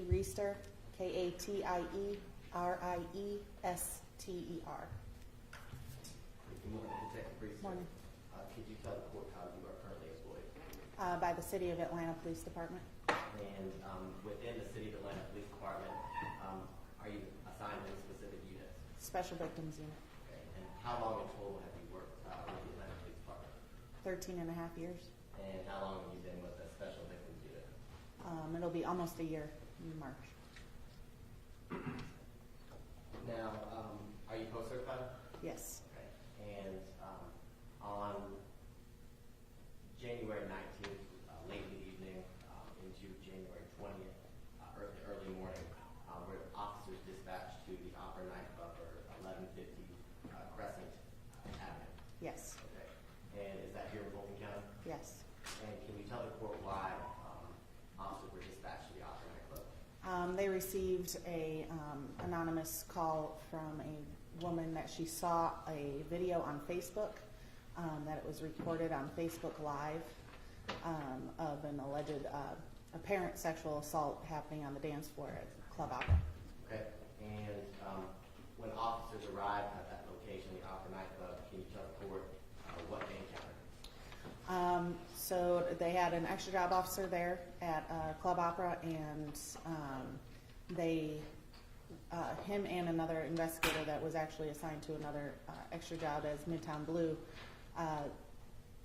Reister, Katie Riester. Good morning, Detective Reese. Morning. Could you tell the court how you are currently employed? By the City of Atlanta Police Department. And within the City of Atlanta Police Department, are you assigned to a specific unit? Special Victims Unit. Okay. And how long in total have you worked with the Atlanta Police Department? 13 and a half years. And how long have you been with the Special Victims Unit? It'll be almost a year in March. Now, are you post-certified? Yes. Okay. And on January 19th, late in the evening, into January 20th, early morning, were officers dispatched to the Opera nightclub or 1150 Crescent Avenue? Yes. Okay. And is that here in Fulton County? Yes. And can you tell the court why officers were dispatched to the Opera nightclub? They received a anonymous call from a woman that she saw a video on Facebook, that it was recorded on Facebook Live, of an alleged apparent sexual assault happening on the dance floor at Club Opera. Okay. And when officers arrived at that location, the Opera nightclub, can you tell the court what they encountered? So they had an extra job officer there at Club Opera, and him and another investigator that was actually assigned to another extra job as Midtown Blue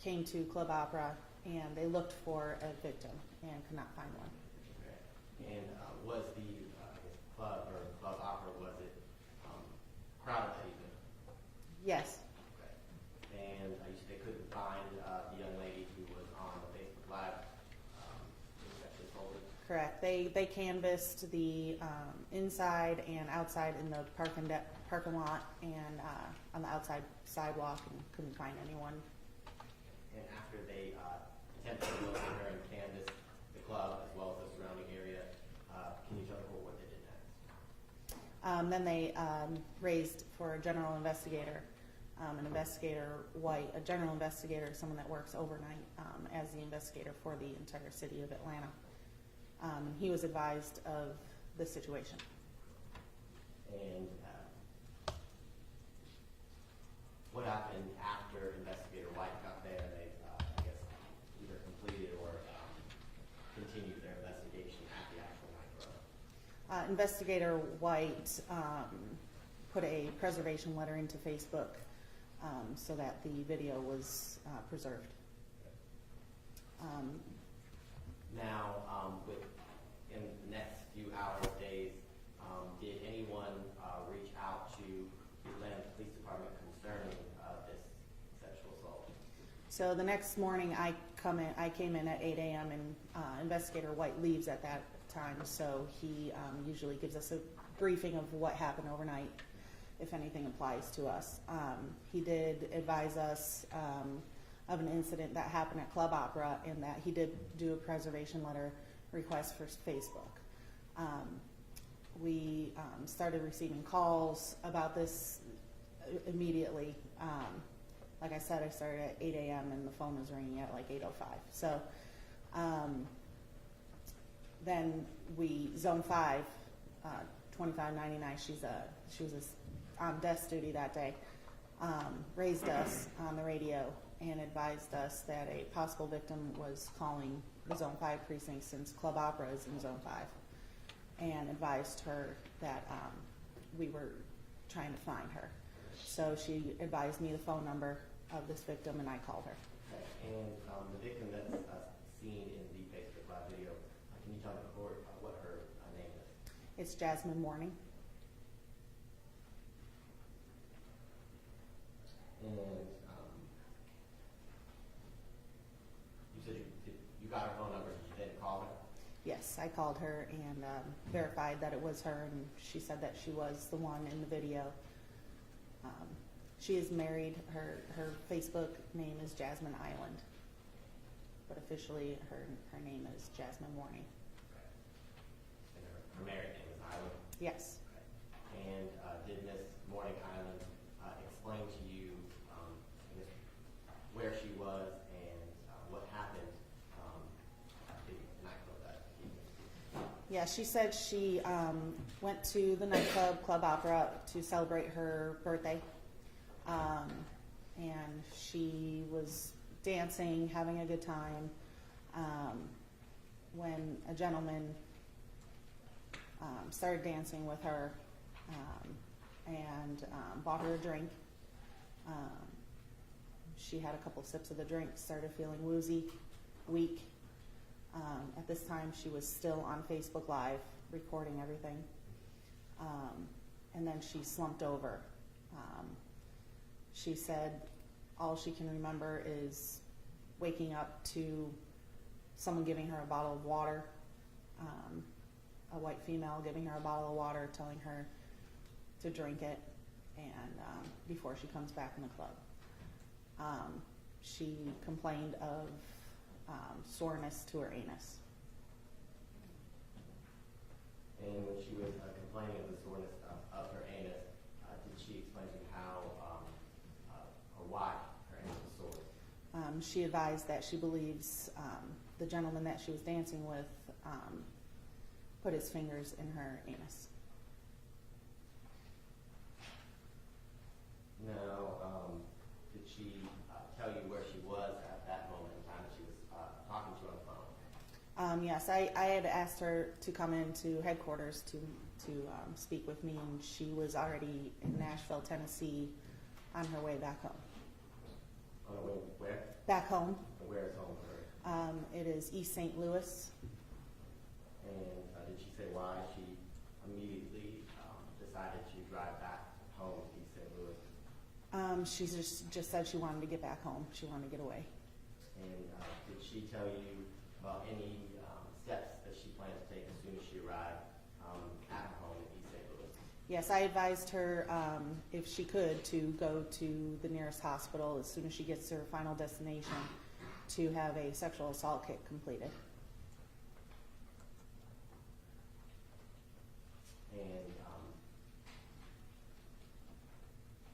came to Club Opera, and they looked for a victim and could not find one. Okay. And was the club or Club Opera, was it crowded that evening? Yes. Okay. And you said they couldn't find the young lady who was on the Facebook Live sexually assaulted? Correct. They canvassed the inside and outside in the parking lot and on the outside sidewalk, and couldn't find anyone. And after they attempted to locate her and canvass the club as well as the surrounding area, can you tell the court what they did next? Then they raised for a general investigator, an investigator White, a general investigator, someone that works overnight as the investigator for the entire city of Atlanta. He was advised of the situation. And what happened after Investigator White got there and they, I guess, either completed or continued their investigation at the actual nightclub? Investigator White put a preservation letter into Facebook so that the video was preserved. Now, in the next few hours, days, did anyone reach out to the Atlanta Police Department concerning this sexual assault? So the next morning I came in at 8 a.m. and Investigator White leaves at that time, so he usually gives us a briefing of what happened overnight, if anything applies to us. He did advise us of an incident that happened at Club Opera, and that he did do a preservation letter request for Facebook. We started receiving calls about this immediately. Like I said, I started at 8 a.m. and the phone was ringing at like 8:05. So then Zone 5, 2599, she was on desk duty that day, raised us on the radio and advised us that a possible victim was calling the Zone 5 precinct, since Club Opera is in Zone 5, and advised her that we were trying to find her. So she advised me the phone number of this victim, and I called her. Okay. And the victim that's seen in the Facebook Live video, can you tell the court what her name is? It's Jasmine Morning. And you said you got her phone number, you didn't call her? Yes, I called her and verified that it was her, and she said that she was the one in the video. She is married. Her Facebook name is Jasmine Eiland, but officially her name is Jasmine Morning. Okay. And her married name is Eiland? Yes. Okay. And did Miss Morning Eiland explain to you I guess, where she was and what happened at the nightclub that evening? Yeah, she said she went to the nightclub, Club Opera, to celebrate her birthday. And she was dancing, having a good time, when a gentleman started dancing with her and bought her a drink. She had a couple sips of the drink, started feeling woozy, weak. At this time, she was still on Facebook Live, recording everything. And then she slumped over. She said all she can remember is waking up to someone giving her a bottle of water, a white female giving her a bottle of water, telling her to drink it, and before she comes back in the club. She complained of soreness to her anus. And when she was complaining of the soreness of her anus, did she explain to you how or why her anus was sore? She advised that she believes the gentleman that she was dancing with put his fingers in her anus. Now, did she tell you where she was at that moment in time that she was talking to you on the phone? Yes, I had asked her to come into headquarters to speak with me, and she was already in Nashville, Tennessee, on her way back home. On the way where? Back home. And where is home for her? It is East St. Louis. And did she say why she immediately decided to drive back home to East St. Louis? She just said she wanted to get back home. She wanted to get away. And did she tell you about any steps that she planned to take as soon as she arrived at home in East St. Louis? Yes, I advised her, if she could, to go to the nearest hospital as soon as she gets to her final destination to have a sexual assault kit completed. And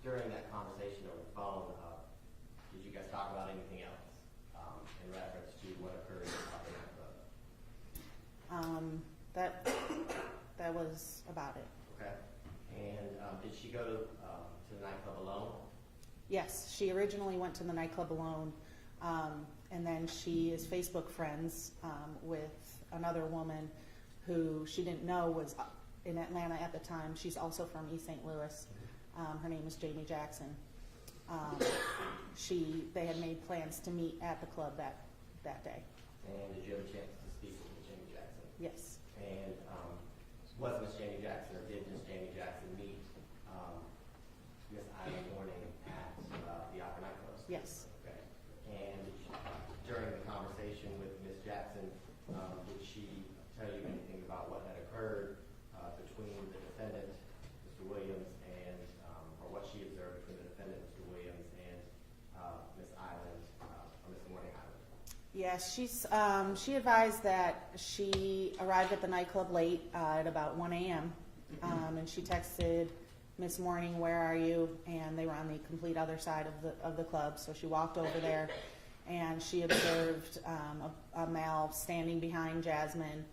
during that conversation over the phone, did you guys talk about anything else in reference to what occurred in the nightclub? That was about it. Okay. And did she go to the nightclub alone? Yes, she originally went to the nightclub alone, and then she is Facebook friends with another woman who she didn't know was in Atlanta at the time. She's also from East St. Louis. Her name is Jamie Jackson. They had made plans to meet at the club that day. And did you have a chance to speak with Ms. Jamie Jackson? Yes. And was Ms. Jamie Jackson, or did Ms. Jamie Jackson meet Ms. Eiland morning at the Opera nightclub? Yes. Okay. And during the conversation with Ms. Jackson, did she tell you anything about what had occurred between the defendant, Mr. Williams, and or what she observed between the defendant, Mr. Williams, and Ms. Eiland, or Ms. Morning Eiland? Yes, she advised that she arrived at the nightclub late at about 1 a.m. And she texted Miss Morning, "Where are you?" And they were on the complete other side of the club. So she walked over there, and she observed a male standing behind Jasmine,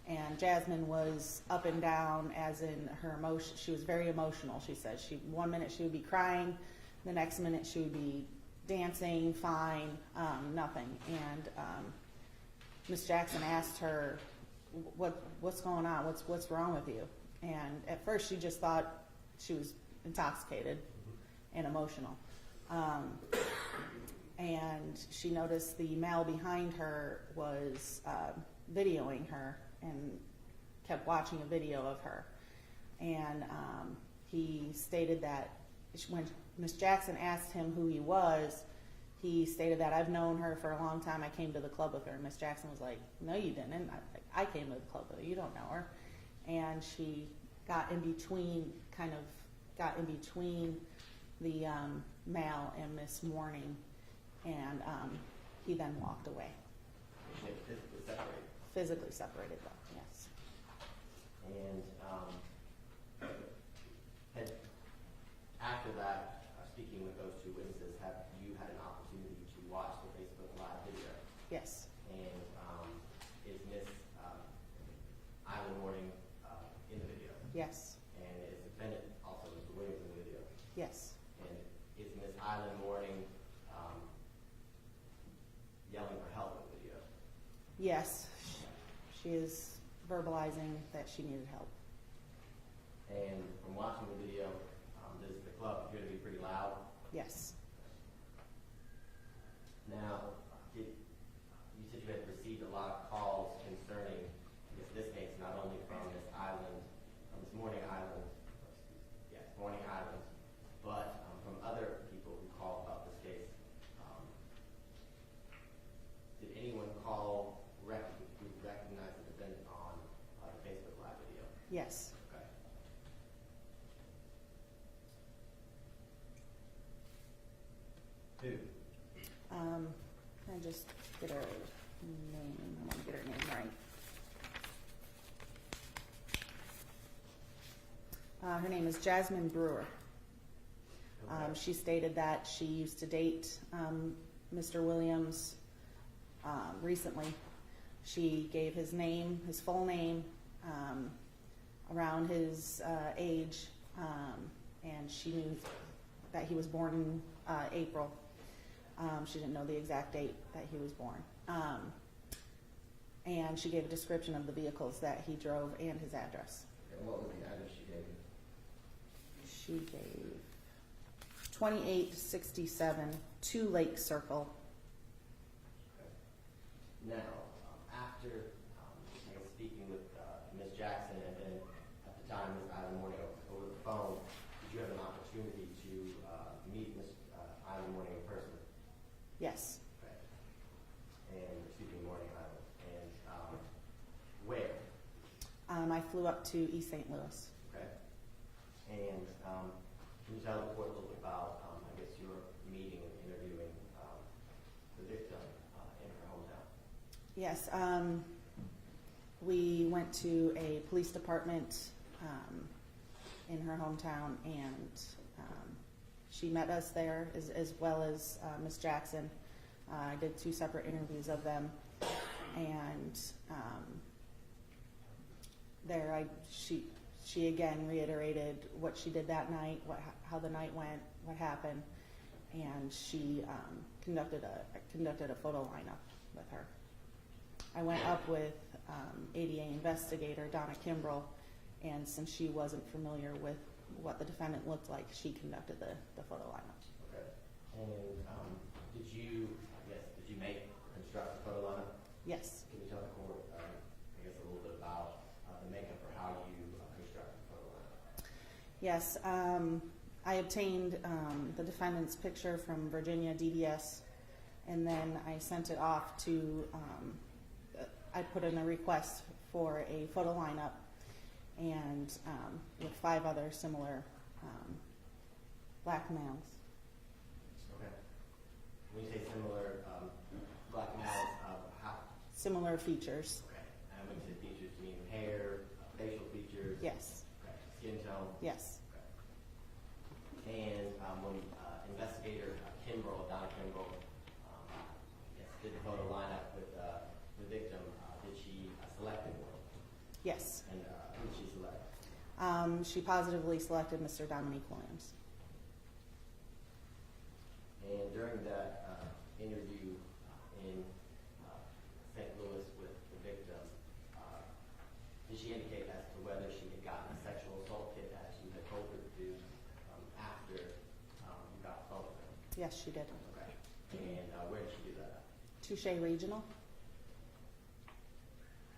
and Jasmine was up and down, as in her emotion. She was very emotional. She said one minute she would be crying, the next minute she would be dancing, fine, nothing. And Miss Jackson asked her, "What's going on? What's wrong with you?" And at first she just thought she was intoxicated and emotional. And she noticed the male behind her was videoing her and kept watching a video of her. And he stated that when Miss Jackson asked him who he was, he stated that, "I've known her for a long time. I came to the club with her." And Miss Jackson was like, "No, you didn't. I came to the club with her. You don't know her." And she got in between the male and Miss Morning, and he then walked away. They physically separated. Physically separated them, yes. And after that, speaking with those two witnesses, have you had an opportunity to watch the Facebook Live video? Yes. And is Miss Eiland Yes. And is defendant also Mr. Williams in the video? Yes. And is Ms. Eiland Mourning yelling for help in the video? Yes. She is verbalizing that she needed help. And from watching the video, does the club appear to be pretty loud? Yes. Now, you said you had received a lot of calls concerning, I guess this case, not only from Ms. Eiland, Ms. Mourning Eiland, but from other people who called about this case. Did anyone call who recognized the defendant on the Facebook Live video? Yes. Okay. Who? Can I just get her name? I want to get her name right. Her name is Jasmine Brewer. Okay. She stated that she used to date Mr. Williams recently. She gave his name, his full name, around his age, and she knew that he was born in April. She didn't know the exact date that he was born. And she gave a description of the vehicles that he drove and his address. And what was the address she gave you? She gave 2867 2 Lake Circle. Now, after I guess speaking with Ms. Jackson and then at the time Ms. Eiland Mourning over the phone, did you have an opportunity to meet Ms. Eiland Mourning in person? Yes. Okay. And excuse me, Mourning Eiland. And where? I flew up to East St. Louis. Okay. And can you tell the court a little bit about, I guess, your meeting and interviewing the victim in her hometown? Yes. We went to a police department in her hometown, and she met us there as well as Ms. Jackson. I did 2 separate interviews of them, and there she again reiterated what she did that night, how the night went, what happened, and she conducted a photo lineup with her. I went up with ADA investigator Donna Kimbrell, and since she wasn't familiar with what the defendant looked like, she conducted the photo lineup. Okay. And did you construct the photo lineup? Yes. Can you tell the court, I guess, a little bit about the makeup or how you constructed the photo lineup? Yes. I obtained the defendant's picture from Virginia DDS, and then I sent it off to, I put in a request for a photo lineup, and with 5 other similar black males. Okay. When you say similar black males, how? Similar features. Okay. And when you say features, you mean hair, facial features? Yes. Okay. Skin tone? Yes. Okay. And when investigator Donna Kimbrell, did the photo lineup with the victim, did she select anyone? Yes. And who did she select? She positively selected Mr. Dominique Williams. And during that interview in St. Louis with the victim, did she indicate as to whether she had gotten a sexual assault kit as you had told her to do after you got the phone with her? Yes, she did. Okay. And where did she do that? Touche Regional.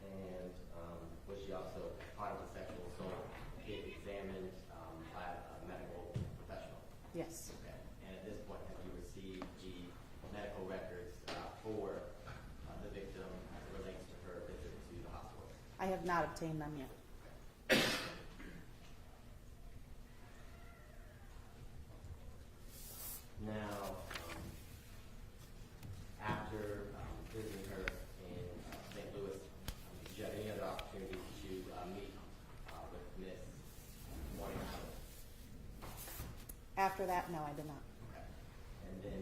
And was she also, as part of the sexual assault, examined by a medical professional? Yes. Okay. And at this point, have you received the medical records for the victim as it relates to her visit to the hospital? I have not obtained them yet. Now, after visiting her in St. Louis, did you have any other opportunities to meet with Ms. Mourning Eiland? After that, no, I did not. Okay. And then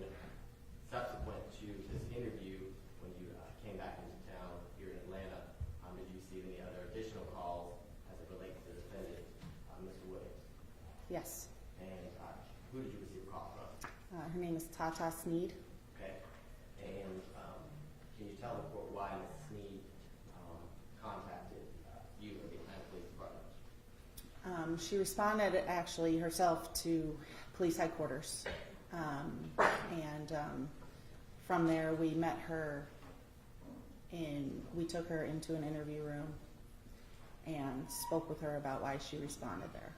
subsequent to this interview, when you came back into town here in Atlanta, did you receive any other additional calls as it relates to the defendant Yes. And who did you receive a call from? Her name is Tata Sneed. Okay. And can you tell the court why Ms. Sneed contacted you or the Atlanta Police Department? She responded actually herself to police headquarters. From there we met her we took her into an interview room and spoke with her about why she responded there.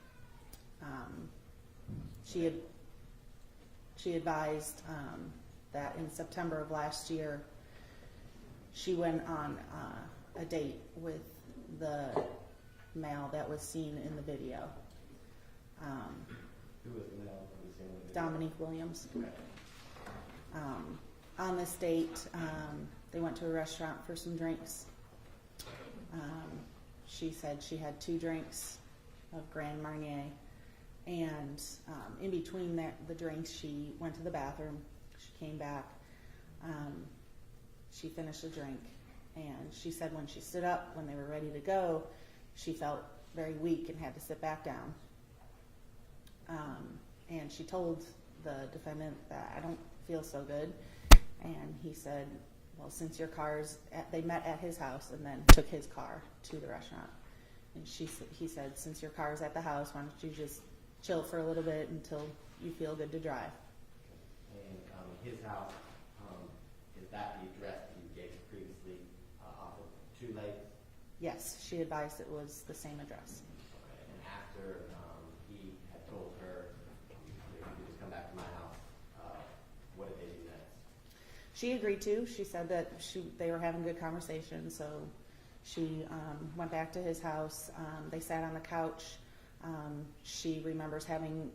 She advised that in September of last year she went on a date with the male that was seen in the video. Who was the male who was seen in the video? Dominique Williams. Okay. On this date, they went to a restaurant for some drinks. She said she had 2 drinks of Grand Marnier, and in between the drinks, she went to the bathroom. She came back. She finished a drink, and she said when she stood up, when they were ready to go, she felt very weak and had to sit back down. And she told the defendant that I don't feel so good, and he said, well, since your car's they met at his house and then took his car to the restaurant. And he said, since your car's at the house, why don't you just chill for a little bit until you feel good to drive. And his house, is that the address that you gave previously off of 2 Lakes? Yes, she advised it was the same address. Okay. And after he had told her, if you could just come back to my house, what did they do next? She agreed to. She said that they were having good conversation, so she went back to his house. They sat on the couch. She remembers having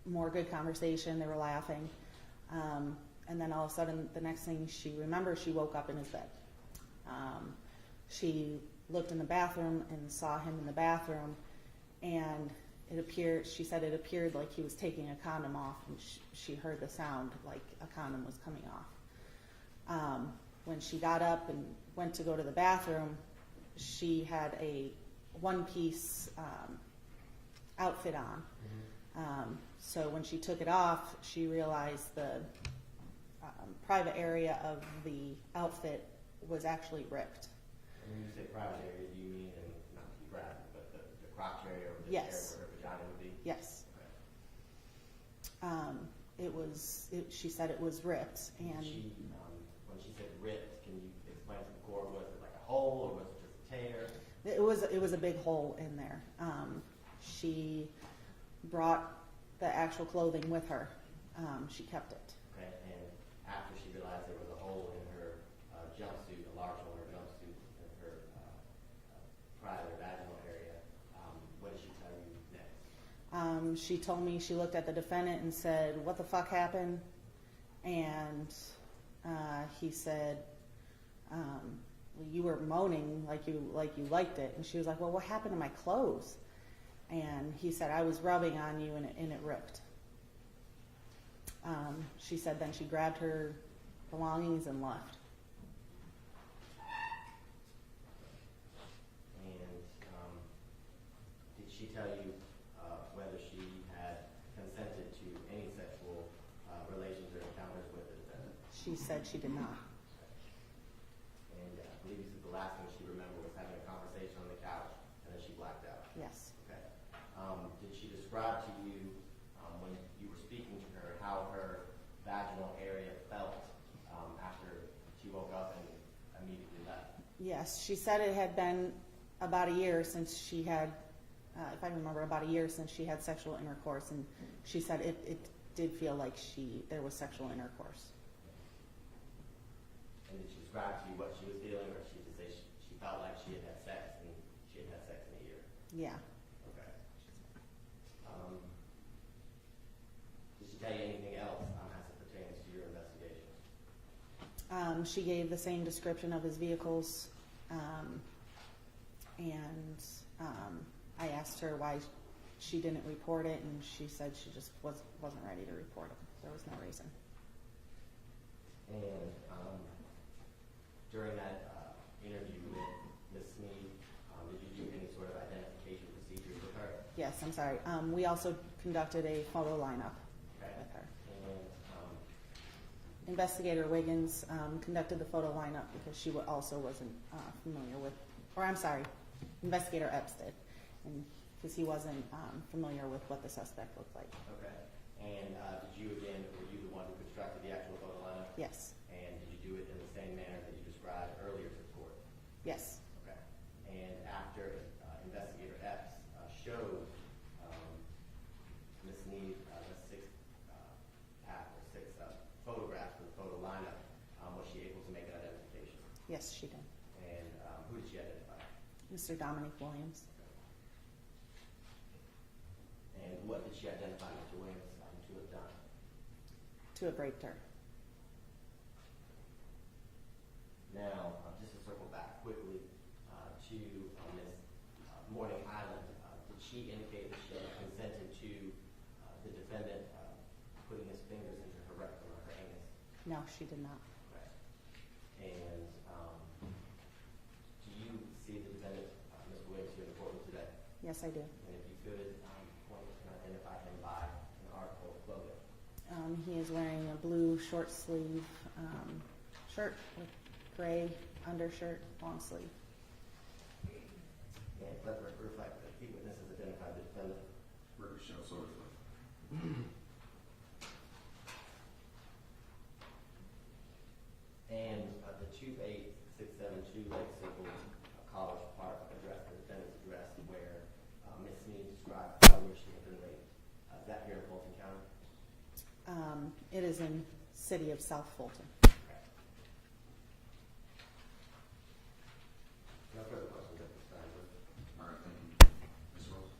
more good conversation. They were laughing. And then all of a sudden, the next thing she remembers, she woke up in his bed. She looked in the bathroom and saw him in the bathroom, and she said it appeared like he was taking a condom off, and she heard the sound like a condom was coming off. When she got up and went to go to the bathroom, she had a one-piece outfit on. Mm-hmm. So when she took it off, she realized the private area of the outfit was actually ripped. And when you say private area, do you mean, not to be graphic, but the crotch area or the Yes. area where her vagina would be? Yes. Okay. She said it was ripped, and When she said ripped, can you explain to the court, was it like a hole or was it just a tear? it was a big hole in there. She brought the actual clothing with her. She kept it. Okay, and after she realized there was a hole in her jumpsuit, a large hole in her jumpsuit, in her private vaginal area, what did she tell you next? She told me she looked at the defendant and said, "What the fuck happened?" And he said, well, "You were moaning like you liked it." And she was like, "Well, what happened to my clothes?" And he said, "I was rubbing on you and it ripped." She said then she grabbed her belongings and left. And did she tell you whether she had consented to any sexual relations or encounters with the defendant? She said she did not. And I believe you said the last thing she remembered was having a conversation on the couch, and then she blacked out. Yes. Okay. Did she describe to you, when you were speaking to her, how her vaginal area felt after she woke up and immediately left? Yes, she said it had been about a year since she had, if I remember, about a year since she had sexual intercourse, and she said it did feel like there was sexual intercourse. And did she describe to you what she was feeling, or did she just say she felt like she had had sex and she had had sex in a year? Yeah. Okay. Did she tell you anything else as it pertains to your investigation? She gave the same description of his vehicles, and I asked her why she didn't report it, and she said she just wasn't ready to report it. There was no reason. And during that interview with Ms. Sneed, did you do any sort of identification procedures with her? Yes, I'm sorry. We also conducted a photo lineup Okay. with her. And, Investigator Wiggins conducted the photo lineup because she also wasn't familiar with, or I'm sorry, Investigator Epps did, and because he wasn't familiar with what the suspect looked like. okay. And were you the one who constructed the actual photo lineup? Yes, And did you do it in the same manner that you described earlier to the court? yes, Okay. And after Investigator Epps showed Ms. Need the six photographs for the photo lineup, was she able to make an identification? yes, she did. And who did she identify? Mr. Dominique Williams. And what did she identify Mr. Williams to have done? To have raped her. Now, just to circle back quickly to Ms. Morning Island, did she indicate that she had consented to the defendant putting his fingers into her rectum or her anus? No, she did not. Right. And do you see the defendant, Mr. Williams, here in the courtroom today? Yes, I do. And if you could point and identify him by an article of clothing. He is wearing a blue short sleeve shirt with gray undershirt, long sleeve. And let the record reflect that the witnesses identified the defendant. Record show sort of. And the 28672 Lake Circle College Park address, the defendant's address, where Ms. Sneed described where she had been raped. Is that here in Fulton County? It is in city of South Fulton. Okay. No further questions at this time, Bruce. All right, thank you. Ms. Rose?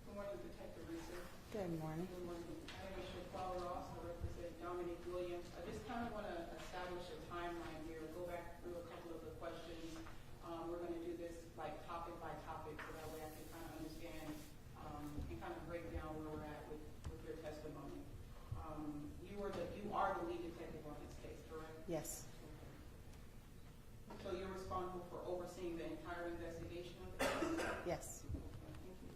Good morning, Detective Reeser. Good morning. Good morning. My name is Shaquille Ross. I represent Dominique Williams. I just kind of want to establish a timeline here, go back through a couple of the questions. We're going to do this like topic by topic, so that way I can kind of understand and kind of break down where we're at with your testimony. You are the lead detective on this case, correct? Yes, So you're responsible for overseeing the entire investigation of the case? yes, Thank you.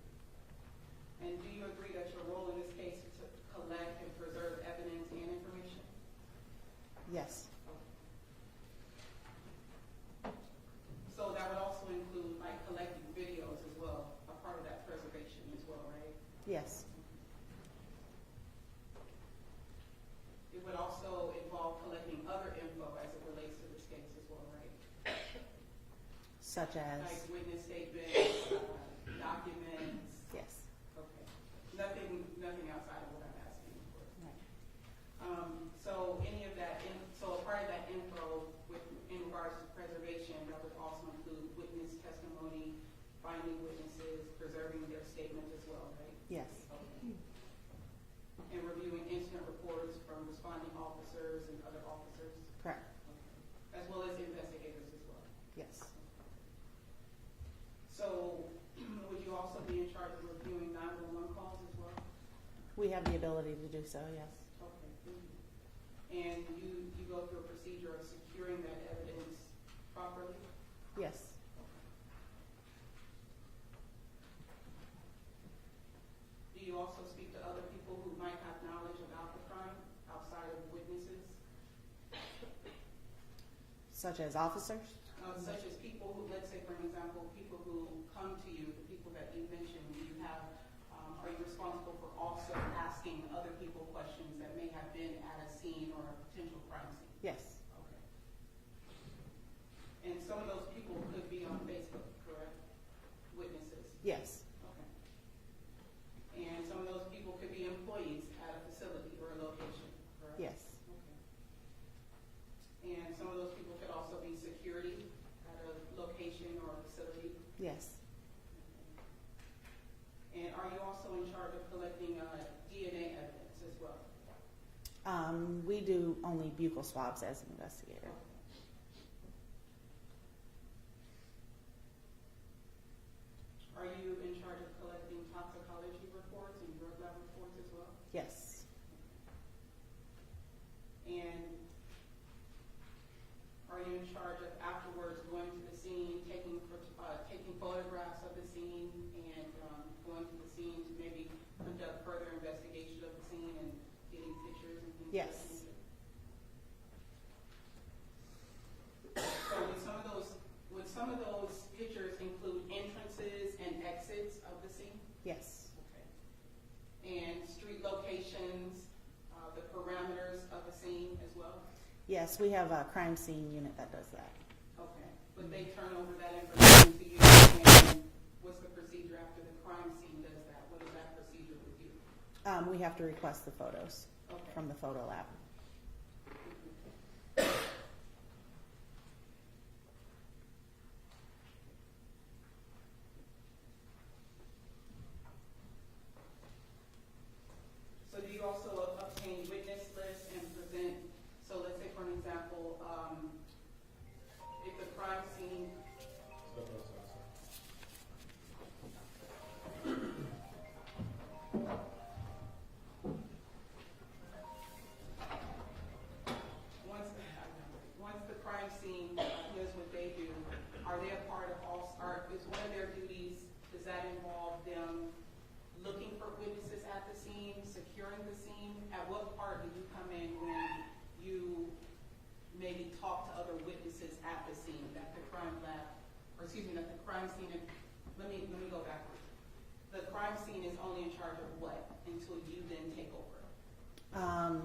And do you agree that your role in this case is to collect and preserve evidence and information? yes, So that would also include like collecting videos as well, a part of that preservation as well, right? yes, It would also involve collecting other info as it relates to this case as well, right? such as, Like witness statements, documents, yes, okay. Nothing outside of what I'm asking for. right, So any of that, so a part of that info in regards to preservation, that would also include witness testimony, finding witnesses, preserving their statements as well, right? yes, Okay. And reviewing incident reports from responding officers and other officers, correct, as well as investigators as well. yes, So would you also be in charge of reviewing 911 calls as well? we have the ability to do so, yes, Okay, thank you. And you go through a procedure of securing that evidence properly? yes, Do you also speak to other people who might have knowledge about the crime outside of witnesses? such as officers, Such as people who, let's say for an example, people who come to you, the people that you mentioned, do you have, are you responsible for also asking other people questions that may have been at a scene or a potential crime scene? yes, Okay. And some of those people could be on Facebook, correct? Witnesses? yes, Okay. And some of those people could be employees at a facility or a location, correct? yes, Okay. And some of those people we do only buccal swabs as an investigator. Are you in charge of collecting toxicology reports and drug lab reports as well? Yes. And are you in charge of afterwards going to the scene, taking photographs of the scene, and going to the scene to maybe conduct further investigation of the scene and getting pictures and things? Yes. Like that? So would some of those pictures include entrances and exits of the scene? Yes. Okay. And street locations, the parameters of the scene as well? Yes, we have a crime scene unit that does that. Okay, but they turn over that information to you, and what's the procedure after the crime scene does that? What is that procedure with you? We have to request the photos Okay. from the photo lab. So do you also obtain witness lists and present, so let's say for an example, if the crime scene, once the crime scene does what they do, are they a part of is one of their duties, does that involve them looking for witnesses at the scene, securing the scene? At what part do you come in when you maybe talk to other witnesses at the scene, that the crime lab, or excuse me, that the crime scene, let me go backwards. The crime scene is only in charge of what until you then take over?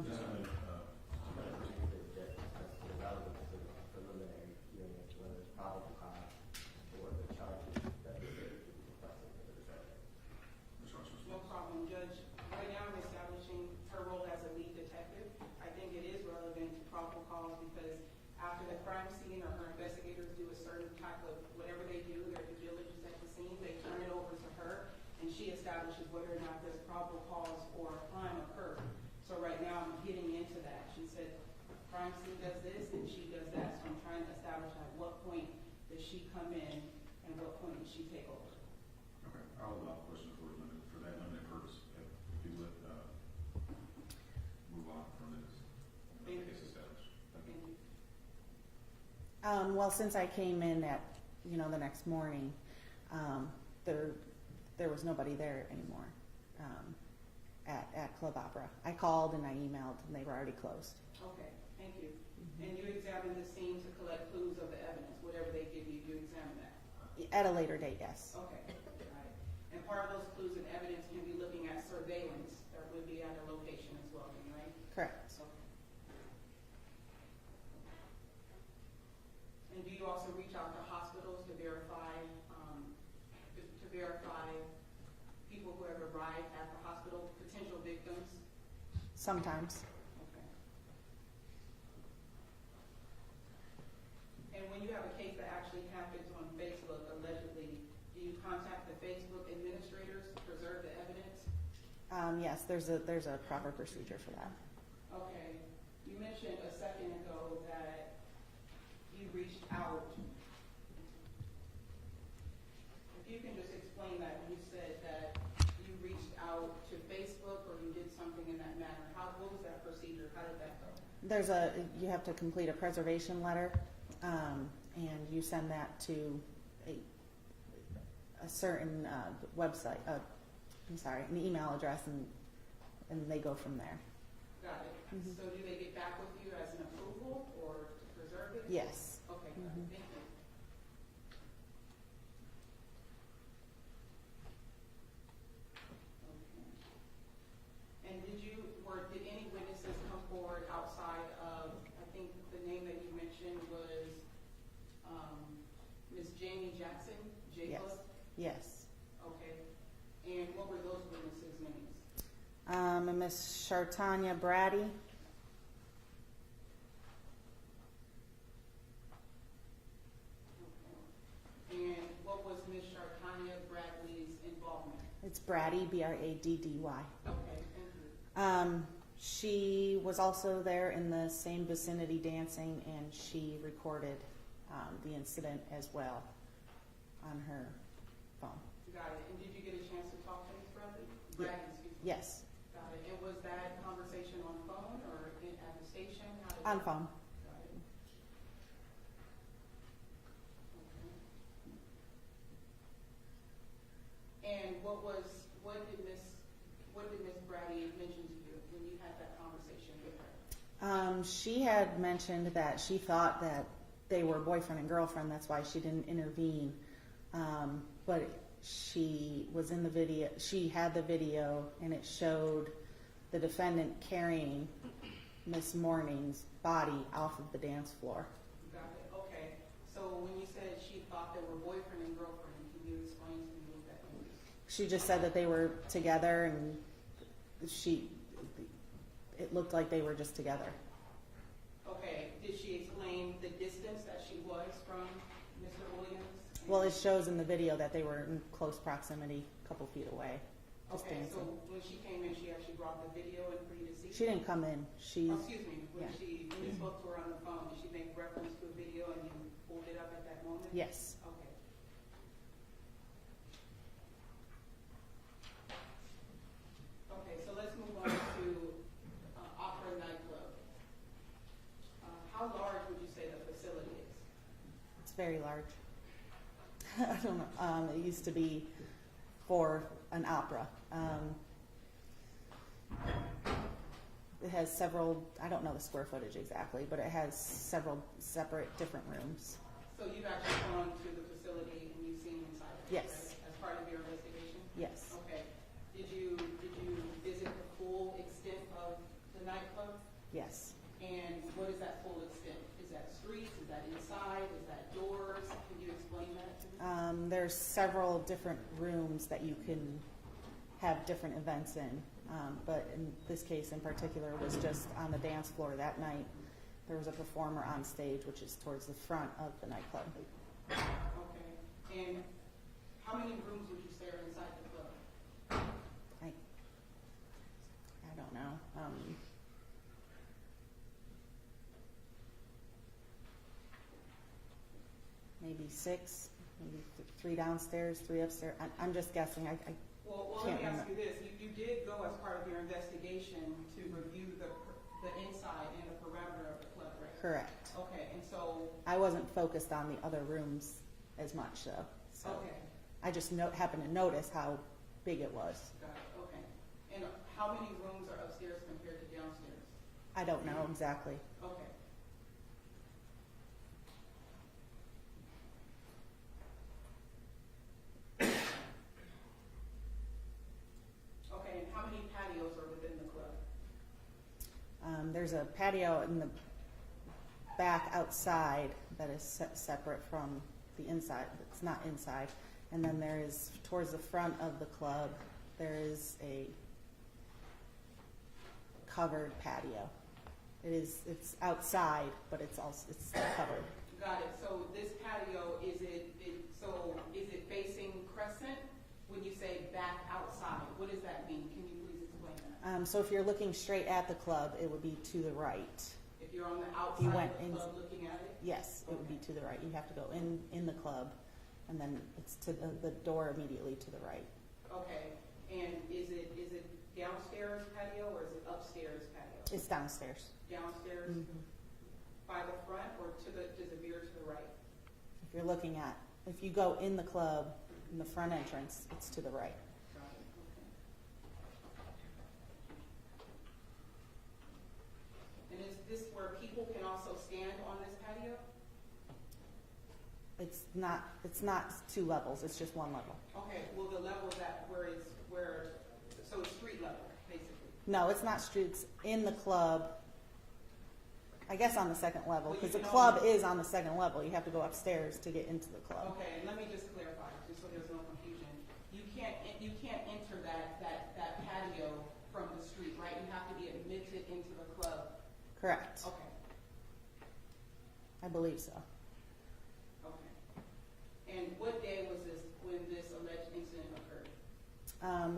Just a minute, Relevant to the preliminary hearing as to whether it's probable cause or the charges that the state is requesting for the defendant. Ms. Ross, No problem, Judge. Right now I'm establishing her role as a lead detective. I think it is relevant to probable cause because after the crime scene or her investigators do a certain type of whatever they do, their due diligence at the scene, they turn it over to her and she establishes whether or not there's probable cause for a crime occurred. So right now I'm getting into that. She said crime scene does this and she does that. So I'm trying to establish at what point does she come in and what point does she take over. okay, I'll allow questions for that limited purpose, if you would, move on from this. Thank you. It's established. Thank you. Thank you. Well, since I came in at, the next morning, there was nobody there anymore at Club Opera. I called and I emailed and they were already closed. Okay, thank you. And you examine the scene to collect clues of the evidence, whatever they give you, you examine that? At a later date, yes. Okay, all right. And part of those clues and evidence can be looking at surveillance that would be at a location as well, right? Correct. Okay. And do you also reach out to hospitals to verify people who have arrived at the hospital, potential victims? Sometimes. Okay. And when you have a case that actually happens on Facebook, allegedly, do you contact the Facebook administrators to preserve the evidence? Yes, there's a proper procedure for that. Okay. You mentioned a second ago that you reached out. If you can just explain that, when you said that you reached out to Facebook or you did something in that manner, what was that procedure? How did that go? You have to complete a preservation letter, and you send that to a certain website, an email address, and they go from there. Got it. Mhm. So do they get back with you as an approval or to preserve it? Yes. Okay, got it. Mhm. Thank you. Okay. And did any witnesses come forward outside of, I think the name that you mentioned was Ms. Jamie Jackson, J-Plus? Yes. Okay. And what were those witnesses' names? And Miss Shartanya Brady. Okay. And what was Ms. Shartanya Bradley's involvement? It's Brady, Braddy. Okay, thank you. She was also there in the same vicinity dancing, and she recorded the incident as well on her phone. Got it. And did you get a chance to talk to Ms. Bradley? Yeah. Bradley, excuse me. Yes, Got it. And was that conversation on phone or at the station? How did on it- phone. Got it. Okay. And what did Ms. Bradley mention to you when you had that conversation with her? She had mentioned that she thought that they were boyfriend and girlfriend. That's why she didn't intervene. But she was in the video. She had the video, and it showed the defendant carrying Miss Morning's body off of the dance floor. Got it. Okay. So when you said she thought they were boyfriend and girlfriend, can you explain to me what that means? She just said that they were together, and it looked like they were just together. Okay. Did she explain the distance that she was from Mr. Williams? Well, it shows in the video that they were in close proximity, a couple feet away, just Okay, so dancing. when she came in, she actually brought the video in for you to see? She didn't come in. Oh, excuse me, when yeah. you spoke to her on the phone, did she make reference to a video and you pulled it up at that moment? Yes. Okay. Okay, so let's move on to Opera Nightclub. How large would you say the facility is? It's very large. I don't know. It used to be for an opera. It has several, I don't know the square footage exactly, but it has several separate different rooms. So you've actually gone to the facility and you've seen inside of it? Yes. Right? As part of your investigation? Yes. Okay. Did you visit the full extent of the nightclub? Yes. And what is that full extent? Is that streets? Is that inside? Is that doors? Can you explain that to me? There's several different rooms that you can have different events in. But in this case in particular was just on the dance floor that night. There was a performer on stage, which is towards the front of the nightclub. Okay. And how many rooms would you say are inside the club? I don't know. Maybe 6, maybe 3 downstairs, 3 upstairs. I'm just guessing. Well, let Can't me ask remember. you this. You did go as part of your investigation to review the inside and the perimeter of the club, right? Correct. Okay, and so, I wasn't focused on the other rooms as much, though. So okay, I just happened to notice how big it was. got it, okay. And how many rooms are upstairs compared to downstairs? I don't know exactly. Okay. Okay, and how many patios are within the club? There's a patio in the back outside that is separate from the inside. It's not inside. And then there is, towards the front of the club, there is a covered patio. It's outside, but it's covered. Got it. So this patio, is it facing Crescent? When you say back outside, what does that mean? Can you please explain that? So if you're looking straight at the club, it would be to the right. If you're on the You outside went of the in- club looking at it? Yes, it would be to the right. You have to go in the club, and then it's to the door immediately to the right. Okay. And is it downstairs patio or is it upstairs patio? It's downstairs. Downstairs by the front or to the veer to the right? If you go in the club, in the front entrance, it's to the right. Got it. Okay. And is this where people can also stand on this patio? It's not 2 levels, it's just 1 level. Okay, well, the level so it's street level, basically. No, it's not streets. In the club, I guess on the 2nd level, Well, you because the can club only- is on the 2nd level. You have to go upstairs to get into the club. Okay, and let me just clarify, just so there's no confusion. You can't enter that patio from the street, right? You have to be admitted into the club. Correct. Okay, I believe so. okay. And what day was this when this alleged incident occurred?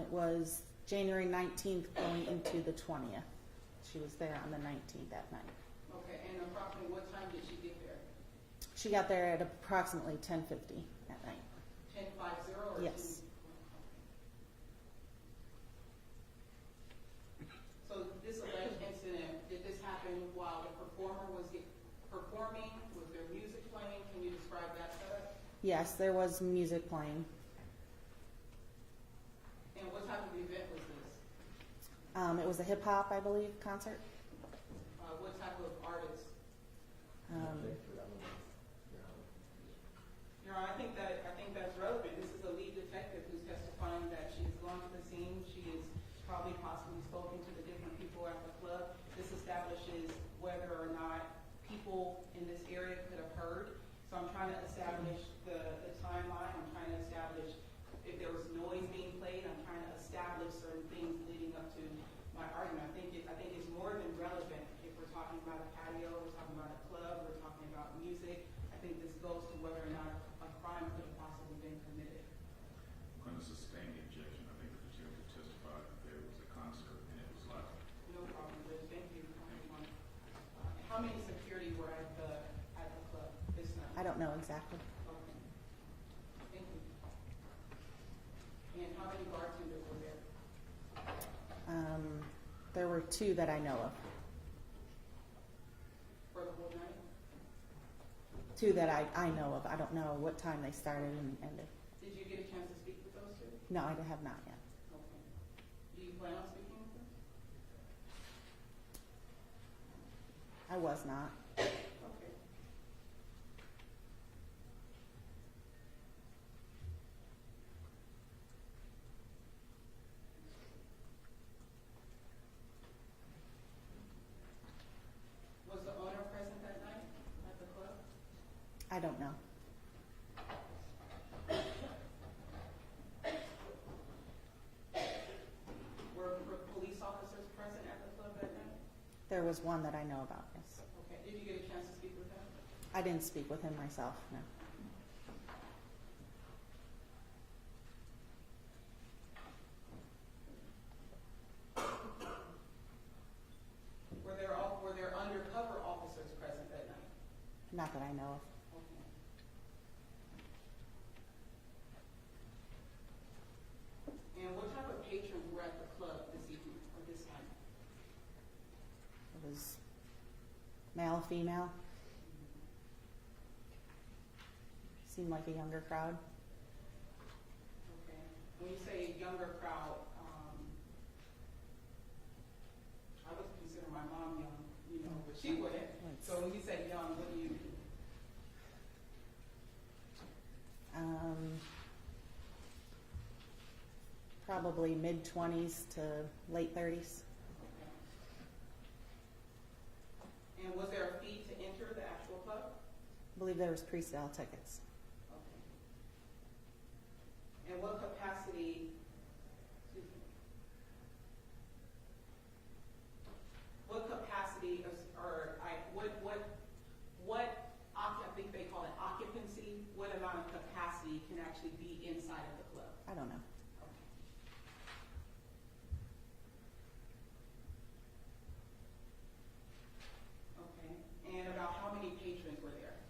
It was January 19th going into the 20th. she was there on the 19th that night. Okay, and approximately what time did she get there? She got there at approximately 10:50 at night. 10:50 or? Yes. So this alleged incident, did this happen while the performer was performing? Was there music playing? Can you describe that setup? Yes, there was music playing. And what type of event was this? It was a hip hop, I believe, concert. What type of artist? Um, Your Honor, I think that's relevant. This is a lead detective who's testifying that she has gone to the scene. She has probably possibly spoken to the different people at the club. This establishes whether or not people in this area could have heard. So I'm trying to establish the timeline. I'm trying to establish if there was noise being played. I'm trying to establish certain things leading up to my argument. I think it's more than relevant if we're talking about a patio, we're talking about a club, we're talking about music. I think this goes to whether or not a crime could have possibly been committed. I'm going to sustain the objection. I think the detective testified that there was a concert and it was loud. No problem, Judge. Thank you. How many security were at the club this night? I don't know exactly. Okay. Thank you. And how many bartenders were there? There were 2 that I know of. For the whole night? 2 that I know of. I don't know what time they started and ended. Did you get a chance to speak with those 2? No, I have not yet. Okay. Do you plan on speaking with them? I was not. Okay. Was the owner present that night at the club? I don't know. Were police officers present at the club that night? There was one that I know about, yes. Okay. Did you get a chance to speak with them? I didn't speak with him myself, no. Were there undercover officers present that night? Not that I know of. Okay. And what type of patrons were at the club this evening or this night? It was male, female. Seemed like a younger crowd. Okay. When you say younger crowd, I would consider my mom young, but she wouldn't. So when you say young, what do you mean? Probably mid-20s to late 30s. Okay. And was there a fee to enter the actual club? I believe there was pre-sale tickets. Okay. And what capacity, excuse me, what capacity I think they call it occupancy, what amount of capacity can actually be inside of the club? I don't know. Okay. And about how many patrons were there?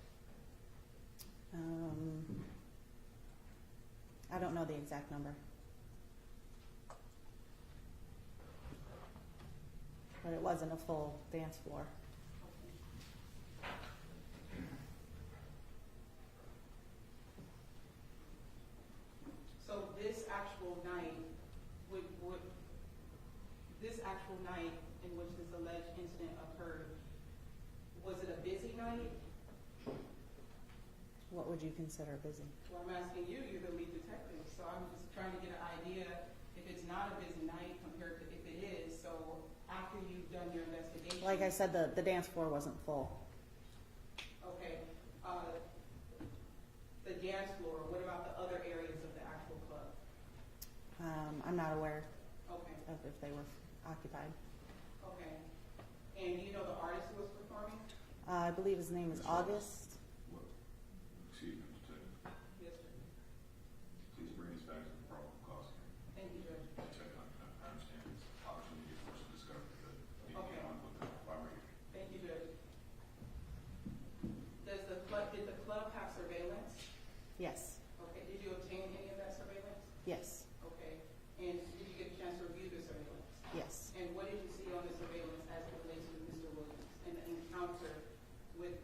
I don't know the exact number. But it wasn't a full dance floor. So this actual night, this actual night in which this alleged incident occurred, was it a busy night? What would you consider busy? Well, I'm asking you, you're the lead detective, so I'm just trying to get an idea if it's not a busy night compared to if it is. So after you've done your investigation. Like I said, the dance floor wasn't full. Okay. The dance floor, what about the other areas of the actual club? I'm not aware Okay. of if they were occupied. Okay. And you know the artist who was performing? I believe his name is August. What? Excuse me, detective. Yes, sir. Please bring us back to the probable cause. Thank you, Judge. Detective, I understand it's opportunity for us to discover the Okay. on Yes, Okay, did you obtain any of that surveillance? yes, Okay, and did you get a chance to review the surveillance? yes. And what did you see on the surveillance as it relates to Mr. Williams and the encounter with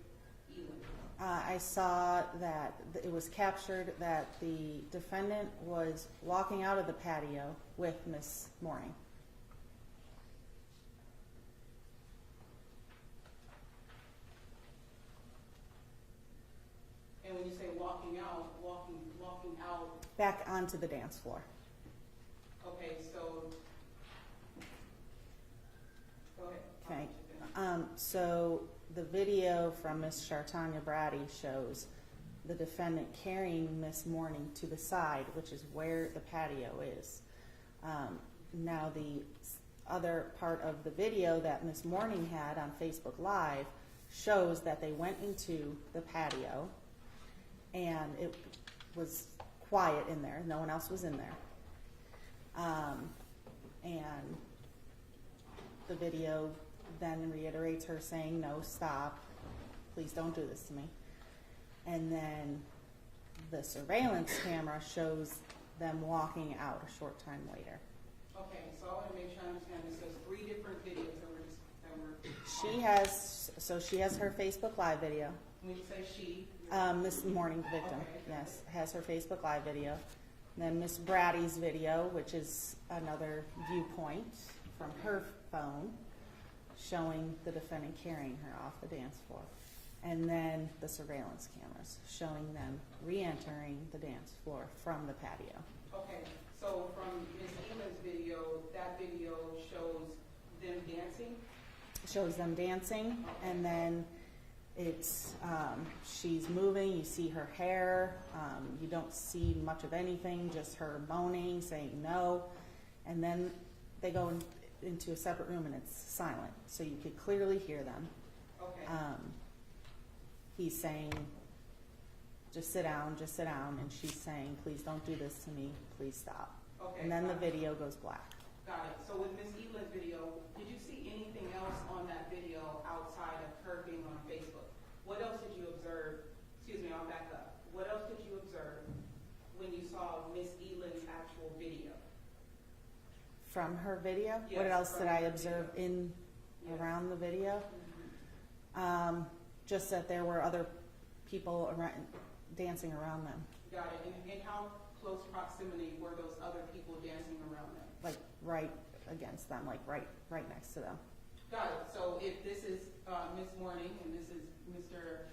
Eiland? I saw that it was captured that the defendant was walking out of the patio with Miss Morning. And when you say walking out, Back onto the dance floor. okay, so, go ahead. I'll Okay. let you finish. So the video from Miss Chartanya Brady shows the defendant carrying Miss Morning to the side, which is where the patio is. Now the other part of the video that Miss Morning had on Facebook Live shows that they went into the patio and it was quiet in there. No one else was in there. And the video then reiterates her saying, "No, stop. Please don't do this to me." And then the surveillance camera shows them walking out a short time later. Okay, so I want to make sure I understand this. There's 3 different videos that were. She has her Facebook Live video. When you say she. Miss Morning, the victim, Okay. yes, has her Facebook Live video. Then Miss Brady's video, which is another viewpoint from her phone, showing the defendant carrying her off the dance floor. And then the surveillance cameras showing them re-entering the dance floor from the patio. Okay, so from Ms. Eiland's video, that video shows them dancing? Shows them dancing, and then it's, she's moving, you see her hair, you don't see much of anything, just her moaning, saying no, and then they go into a separate room and it's silent, so you could clearly hear them. Okay, He's saying, just sit down, and she's saying, please don't do this to me, please stop. okay. And then the got it. video goes black. Got it. So with Ms. Eiland's video, did you see anything else on that video outside of her being on Facebook? What else did you observe? Excuse me, I'll back up. What else did you observe when you saw Ms. Eiland's actual video? From her video, what Yes, else from did I her observe video. in, Yes. around the video? Mhm. Just that there were other people around, dancing around them, Got it. And in how close proximity were those other people dancing around them? like right against them, like right next to them. Got it. So if this is Ms. Morning and this is Mr.,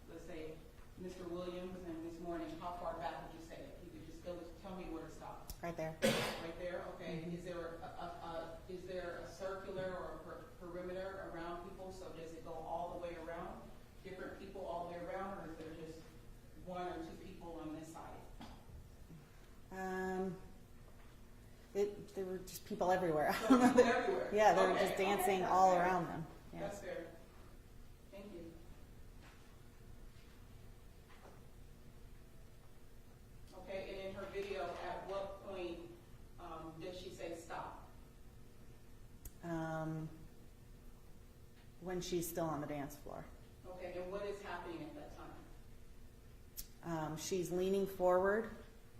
let's say, Mr. Williams and Ms. Morning, how far back would you say? You could just tell me where to stop. Right there. Right there? Okay. Mhm. Is there a circular or a perimeter around people? So does it go all the way around? Different people all the way around, or is there just 1 or 2 people on this side? There were just people everywhere. So people everywhere? Yeah, they were Okay, just dancing that's all fair. around them. Yes. That's fair. Thank you. Okay, and in her video, at what point does she say stop? When she's still on the dance floor. Okay, and what is happening at that time? She's leaning forward,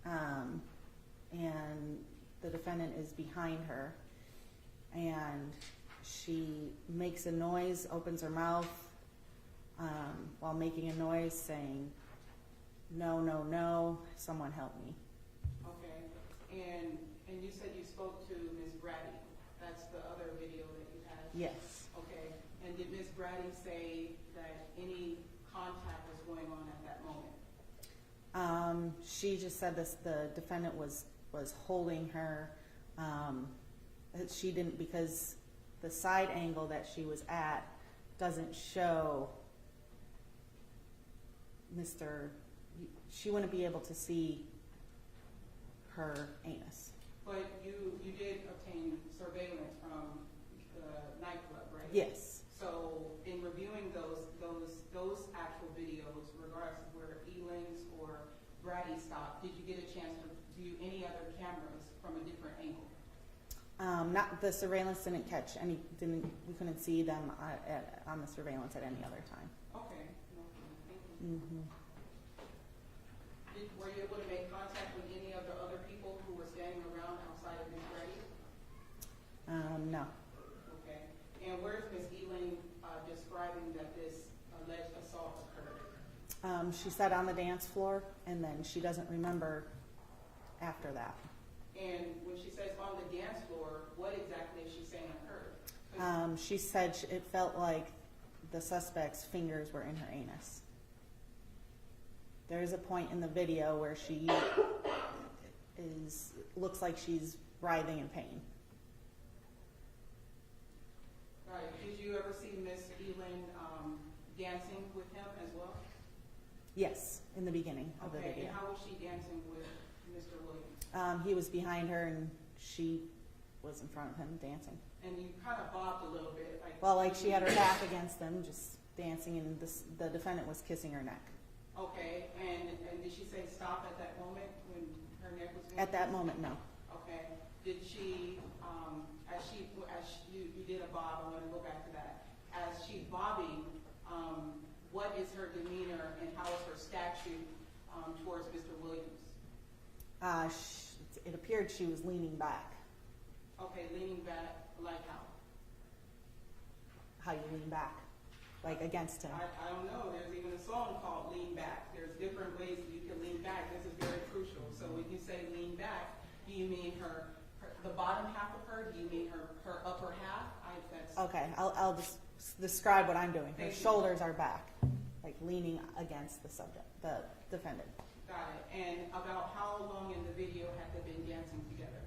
and the defendant is behind her, and she makes a noise, opens her mouth, while making a noise saying, "No, no, no, someone help me." Okay, and you said you spoke to Ms. Brady. That's the other video that you had? Yes. Okay, and did Ms. Brady say that any contact was going on at that moment? She just said the defendant was holding her. She didn't, because the side angle that she was at doesn't show she wouldn't be able to see her anus. But you did obtain surveillance from the nightclub, right? Yes. So in reviewing those actual videos, regardless of where Eiland's or Brady stopped, did you get a chance to view any other cameras from a different angle? Not the surveillance didn't catch any. We couldn't see them on the surveillance at any other time. Okay, no, thank you. Mm-hmm. Were you able to make contact with any of the other people who were standing around outside of Ms. Reddy? No. Okay. And where's Ms. Eiland describing that this alleged assault occurred? She said on the dance floor, and then she doesn't remember after that. And when she says on the dance floor, what exactly is she saying occurred? She said it felt like the suspect's fingers were in her anus. There is a point in the video where she looks like she's writhing in pain. Right. Did you ever see Ms. Eiland dancing with him as well? Yes, in the beginning of the Okay. video. And how was she dancing with Mr. Williams? He was behind her and she was in front of him dancing. And you kind of bobbed a little bit. Like she had her back against him, just dancing, and the defendant was kissing her neck. Okay. And did she say stop at that moment when her neck was being At that kissed? moment, no. Okay. Did she, as you did a bob, I want to go back to that. As she's bobbing, what is her demeanor and how is her statue towards Mr. Williams? It appeared she was leaning back. Okay, leaning back, like how? How you lean back, like against him. I don't know. There's even a song called Lean Back. There's different ways that you can lean back. This is very crucial. So when you say lean back, do you mean the bottom half of her? Do you mean her upper half? Okay, I'll just describe what I'm doing. Her Thank you. shoulders are back, like leaning against the defendant. Got it. And about how long in the video had they been dancing together?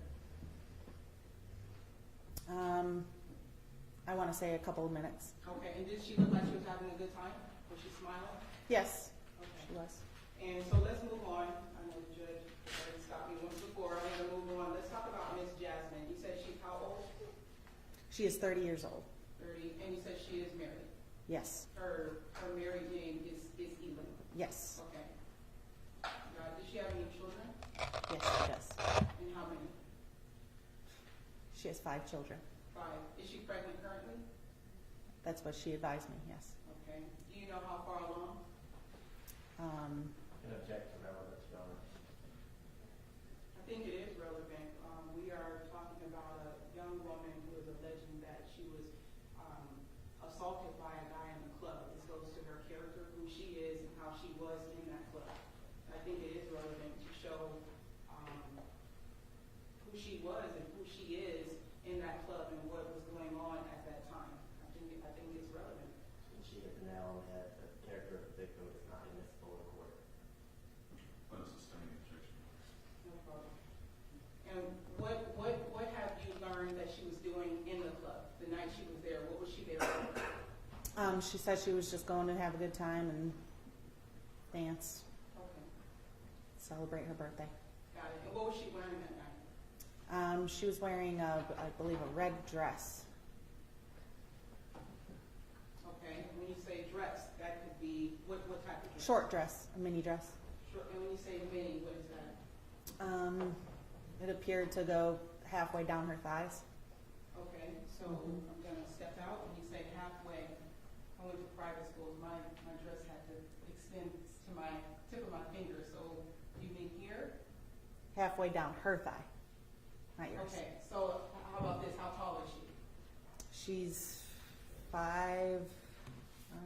I want to say a couple of minutes. Okay. And did she look like she was having a good time? Was she smiling? Yes, Okay. she was. And so let's move on. I know the judge already stopped me once before. I'm going to move on. Let's talk about Miss Jasmine. You said she's how old? She is 30 years old. 30. And you said she is married. Yes, Her married name is Eiland. yes, Okay. Does she have any children? yes, she does. And how many? She has 5 children. 5. Is she pregnant currently? That's what she advised me, yes. Okay. Do you know how far along? Can object to relevance, Your Honor. I think it is relevant. We are talking about a young woman who is alleging that she was assaulted by a guy in the club. This goes to her character, who she is, and how she was in that club. I think it is relevant to show who she was and who she is in that club and what was going on at that time. I think it's relevant. And she hit the nail on the head. The character of the victim is not admissible in court. Unsustained objection. No problem. And what have you learned that she was doing in the club the night she was there? What was she there for? She said she was just going to have a good time and dance, Okay, celebrate her birthday. got it. And what was she wearing that night? She was wearing, I believe, a red dress. Okay, and when you say dress, that could be, what type of dress? Short dress, a mini dress. Short. And when you say mini, what is that? It appeared to go halfway down her thighs. Okay, so Mhm. I'm gonna step out. When you say halfway, I went to private schools. My dress had to extend to my tip of my finger. So you mean here? Halfway down her thigh, not yours. Okay, so how about this? How tall is she? She's 5, I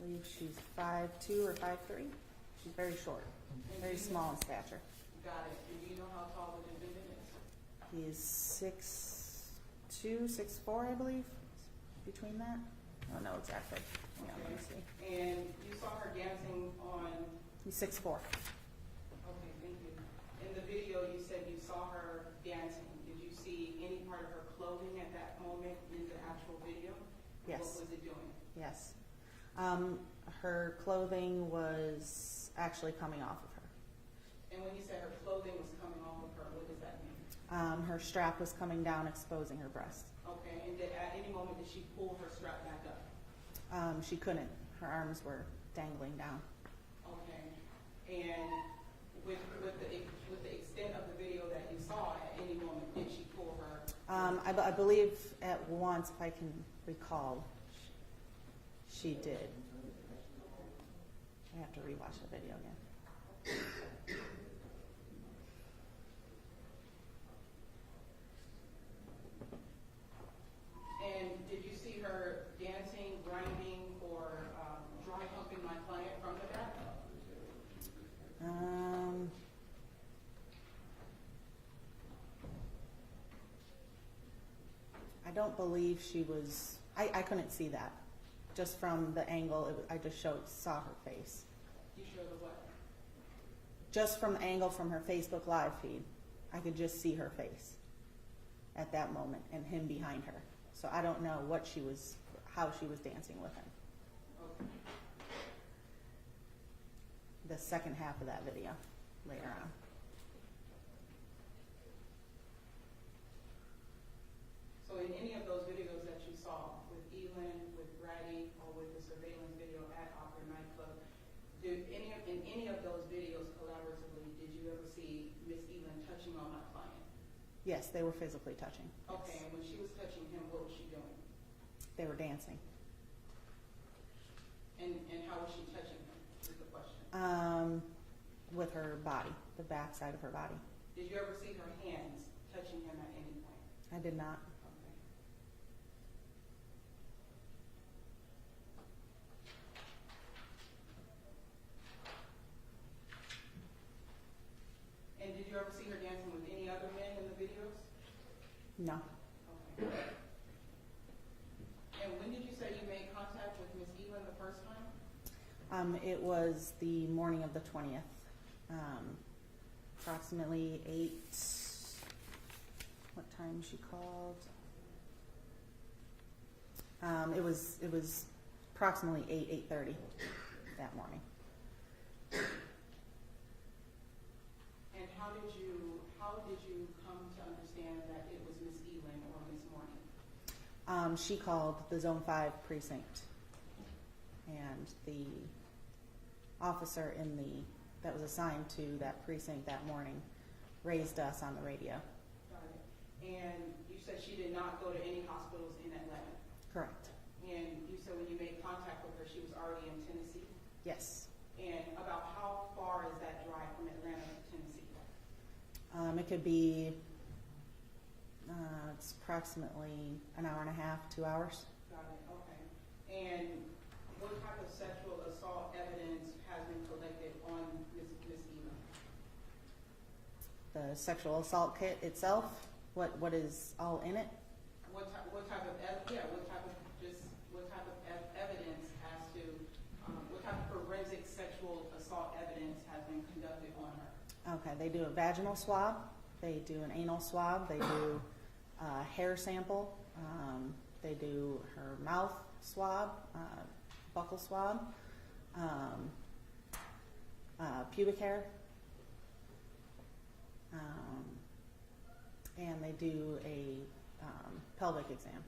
believe she's 5'2" or 5'3". She's very short, And very do you- small in stature. Got it. And do you know how tall the defendant is? He is 6'2", 6'4", I believe, between that. I don't know exactly. Yeah, let me see. And you saw her dancing on, He's 6'4". okay, thank you. In the video, you said you saw her dancing. Did you see any part of her clothing at that moment in the actual video? Yes. What was it doing? Yes. Her clothing was actually coming off of her. And when you said her clothing was coming off of her, what does that mean? Her strap was coming down, exposing her breast. Okay, and at any moment did she pull her strap back up? She couldn't. Her arms were dangling down. Okay, and with the extent of the video that you saw, at any moment did she pull her? I believe at once, if I can recall, she did. I to rewatch the video again. And did you see her dancing, grinding, or dry humping my client from the back? I don't believe she was, I couldn't see that. Just from the angle, I just saw her face. You showed the what? Just from the angle from her Facebook Live feed, I could just see her face at that moment and him behind her. So I don't know how she was dancing with him. Okay. The second half of that video later on. So in any of those videos that you saw with Eiland, with Brady, or with the surveillance video at Opera Nightclub, in any of those videos collaboratively, did you ever see Miss Eiland touching on my client? Yes, they were physically touching. Okay, Yes. and when she was touching him, what was she doing? They were dancing. And how was she touching him, is the question. With her body, the back side of her body. Did you ever see her hands touching him at any point? I did not. And did you ever see her dancing with any other men in the videos? No. Okay. And when did you say you made contact with Miss Eiland the first time? It was the morning of the 20th. Approximately 8, what time she called? It was approximately 8:30 that morning. And how did you come to understand that it was Miss Eiland or Miss Morning? She called the Zone 5 precinct, and the officer that was assigned to that precinct that morning raised us on the radio. Got it. And you said she did not go to any hospitals in Atlanta. Correct. And you said when you made contact with her, she was already in Tennessee. Yes. And about how far is that drive from Atlanta to Tennessee? It could be, it's approximately an hour and a half, 2 hours. Got it, okay. And what type of sexual assault evidence has been collected on Miss Eiland? The sexual assault kit itself, what is all in it? What type of evidence as to, what type of forensic sexual assault evidence has been conducted on her? Okay, they do a vaginal swab, they do an anal swab, they do a hair sample, they do her mouth swab, buccal swab, pubic hair, and they do a pelvic exam.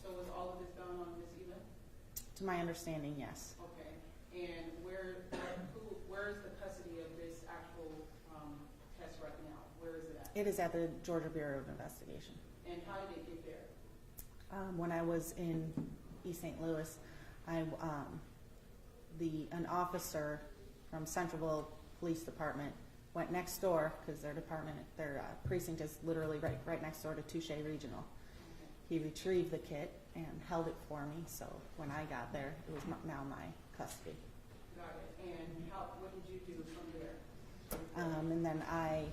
So was all of this done on Miss Eiland? To my understanding, yes. Okay, and where is the custody of this actual test right now? Where is it at? It is at the Georgia Bureau of Investigation. And how did it get there? When I was in East St. Louis, an officer from Centralville Police Department went next door, because their precinct is literally right next door to Touche Regional. He retrieved the kit and held it for me, so when I got there, it was now my custody. Got it. And what did you do from there? And then I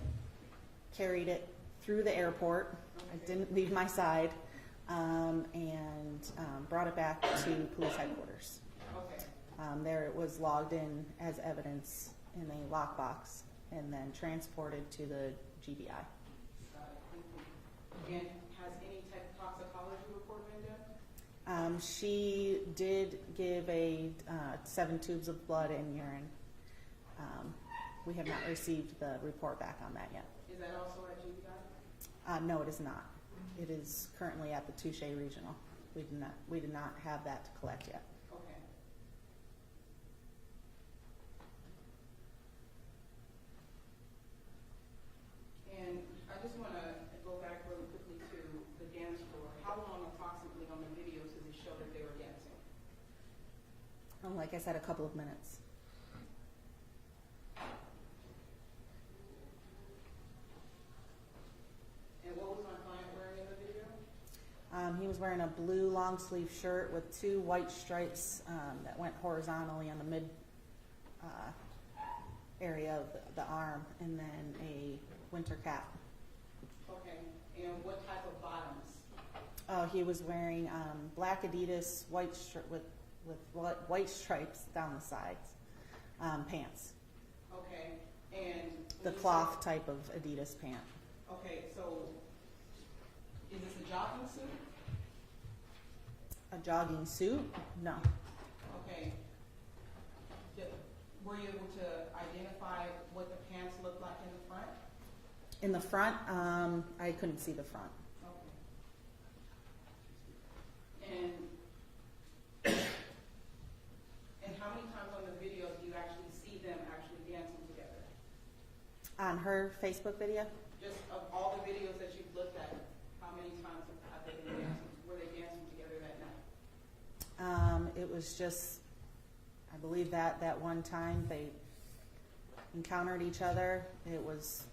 carried it through the airport. I didn't leave my side, and brought it back to police headquarters. Okay. There it was logged in as evidence in a lockbox and then transported to the GBI. Got it. Thank you. And has any toxicology report been done? She did give 7 tubes of blood and urine. We have not received the report back on that yet. Is that also at GBI? No, it is not. It is currently at the Touche Regional. We did not have that to collect yet. Okay. And I just want to go back really quickly to the dance floor. How long approximately on the videos does it show that they were dancing? Like I said, a couple of minutes. And what was my client wearing in the video? He was wearing a blue long sleeve shirt with 2 white stripes that went horizontally on the mid area of the arm, and then a winter cap. Okay, and what type of bottoms? Oh, he was wearing black Adidas white with white stripes down the sides, pants. Okay, and The when you cloth type of Adidas pant. say- Okay, so is this a jogging suit? A jogging suit? No. Okay. Were you able to identify what the pants looked like in the front? In the front, I couldn't see the front. Okay. And how many times on the video do you actually see them actually dancing together? On her Facebook video, Just of all the videos that you've looked at, how many times have they been dancing? Were they dancing together that night? it was just, I believe that one time they encountered each other. It was,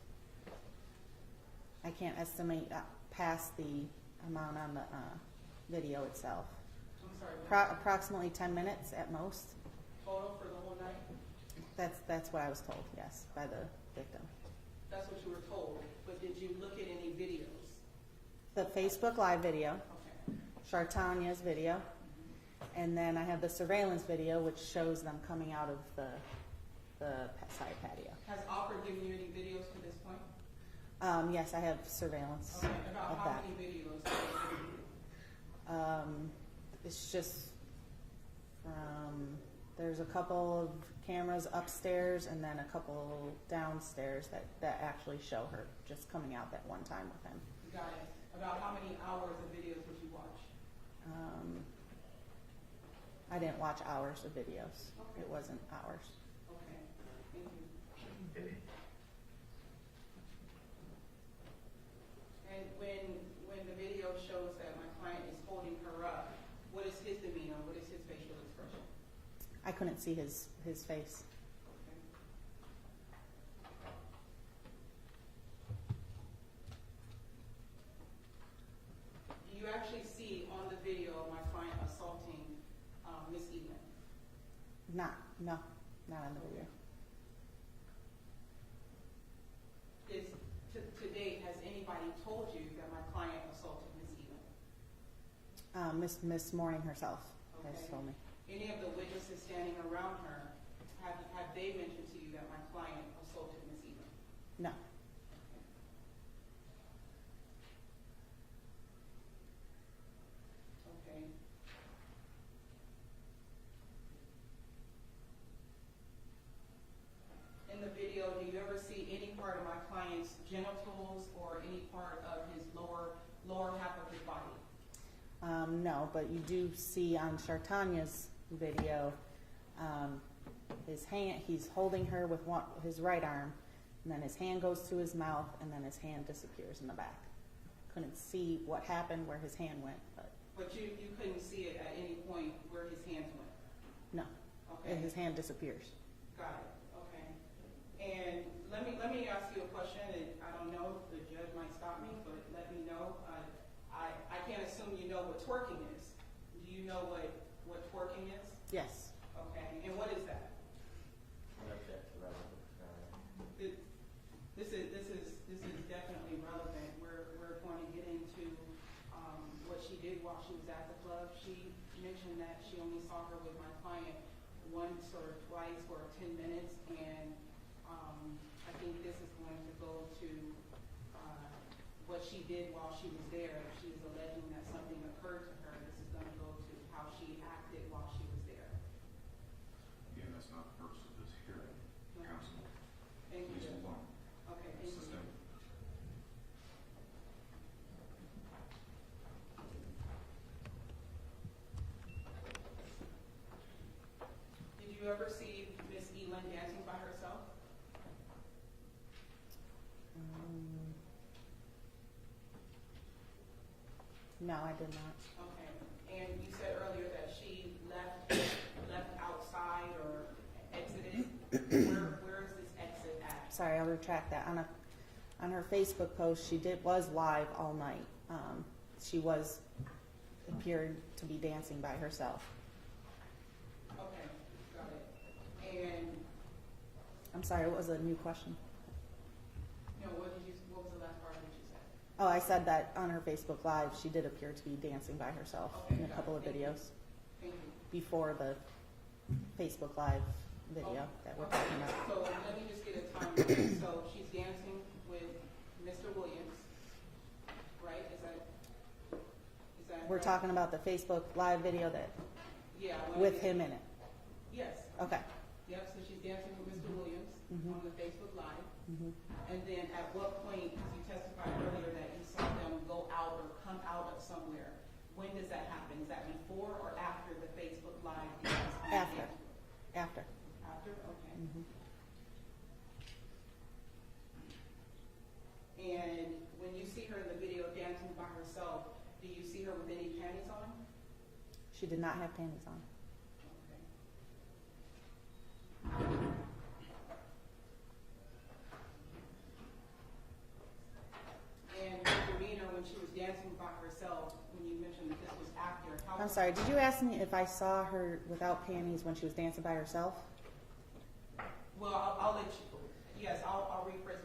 I can't estimate past the amount on the video itself. I'm sorry, Approximately 10 minutes at most. total for the whole night? That's what I was told, yes, by the victim. That's what you were told, but did you look at any videos? The Facebook Live video, Okay. Chartanya's video, and then I have the surveillance video, which shows them coming out of the side patio. Has Alfred given you any videos to this point? Yes, I have surveillance Okay, about of how that. many videos? Have they given you? It's just from, there's a couple of cameras upstairs and then a couple downstairs that actually show her just coming out that one time with him. Got it. About how many hours of videos did you watch? I didn't watch hours of videos. Okay. It wasn't hours. Okay, thank you. And when the video shows that my client is holding her up, what is his demeanor? What is his facial expression? I couldn't see his face. Okay. Do you actually see on the video my client assaulting Miss Eiland? Not on the video. To date, has anybody told you that my client assaulted Miss Eiland? Miss Morning herself has Okay. told me. Any of the witnesses standing around her, have they mentioned to you that my client assaulted Miss Eiland? No. Okay. In the video, do you ever see any part of my client's genitals or any part of his lower half of his body? No, but you do see on Chartanya's video, his hand, he's holding her with his right arm, and then his hand goes to his mouth, and then his hand disappears in the back. Couldn't see what happened, where his hand went, but But you couldn't see it at any point where his hands went? no. Okay. And his hand disappears. Got it, okay. And let me ask you a question, and I don't know, the judge might stop me, but let me know. I can't assume you know what twerking is. Do you know what twerking is? Yes. Okay, and what is that? This is definitely relevant. We're going to get into what she did while she was at the club. She mentioned that she only saw her with my client once or twice for 10 minutes, and I think this is going to go to what she did while she was there. She is alleging that something occurred to her. This is going to go to how she acted while she was there. Again, that's not the purpose of this hearing, counsel. Thank you. Please move on. Okay, thank you. Sustain. Did you ever see Miss Eiland dancing by herself? No, I did not. Okay, and you said earlier that she left outside retract that. On her Facebook post, she was live all night. She appeared to be dancing by herself. Okay, got it. And, I'm sorry, what was the new question? what was the last part of what you said? Oh, I said that on her Facebook Live, she did appear to be dancing by herself in a couple of videos Thank you. before the Facebook Live video that we're talking about. So let me just get a timeline. So she's dancing with Mr. Williams, right? Is that We're right? talking about the Facebook Live video that Yeah. with him in it. Yes. Okay. Yep, so she's dancing with Mr. Williams Mhm. on the Facebook Live. Mhm. And then at what point, because you testified earlier that you saw them go out or come out of somewhere, when does that happen? Is that before or after the Facebook Live? After. After. After, okay. Mhm. And when you see her in the video dancing by herself, do you see her with any panties on? She did not have panties on. And her demeanor when she was dancing by herself, when you mentioned that this was after, how? I'm sorry, did you ask me if I saw her without panties when she was dancing by herself? Well, I'll let you, yes, I'll rephrase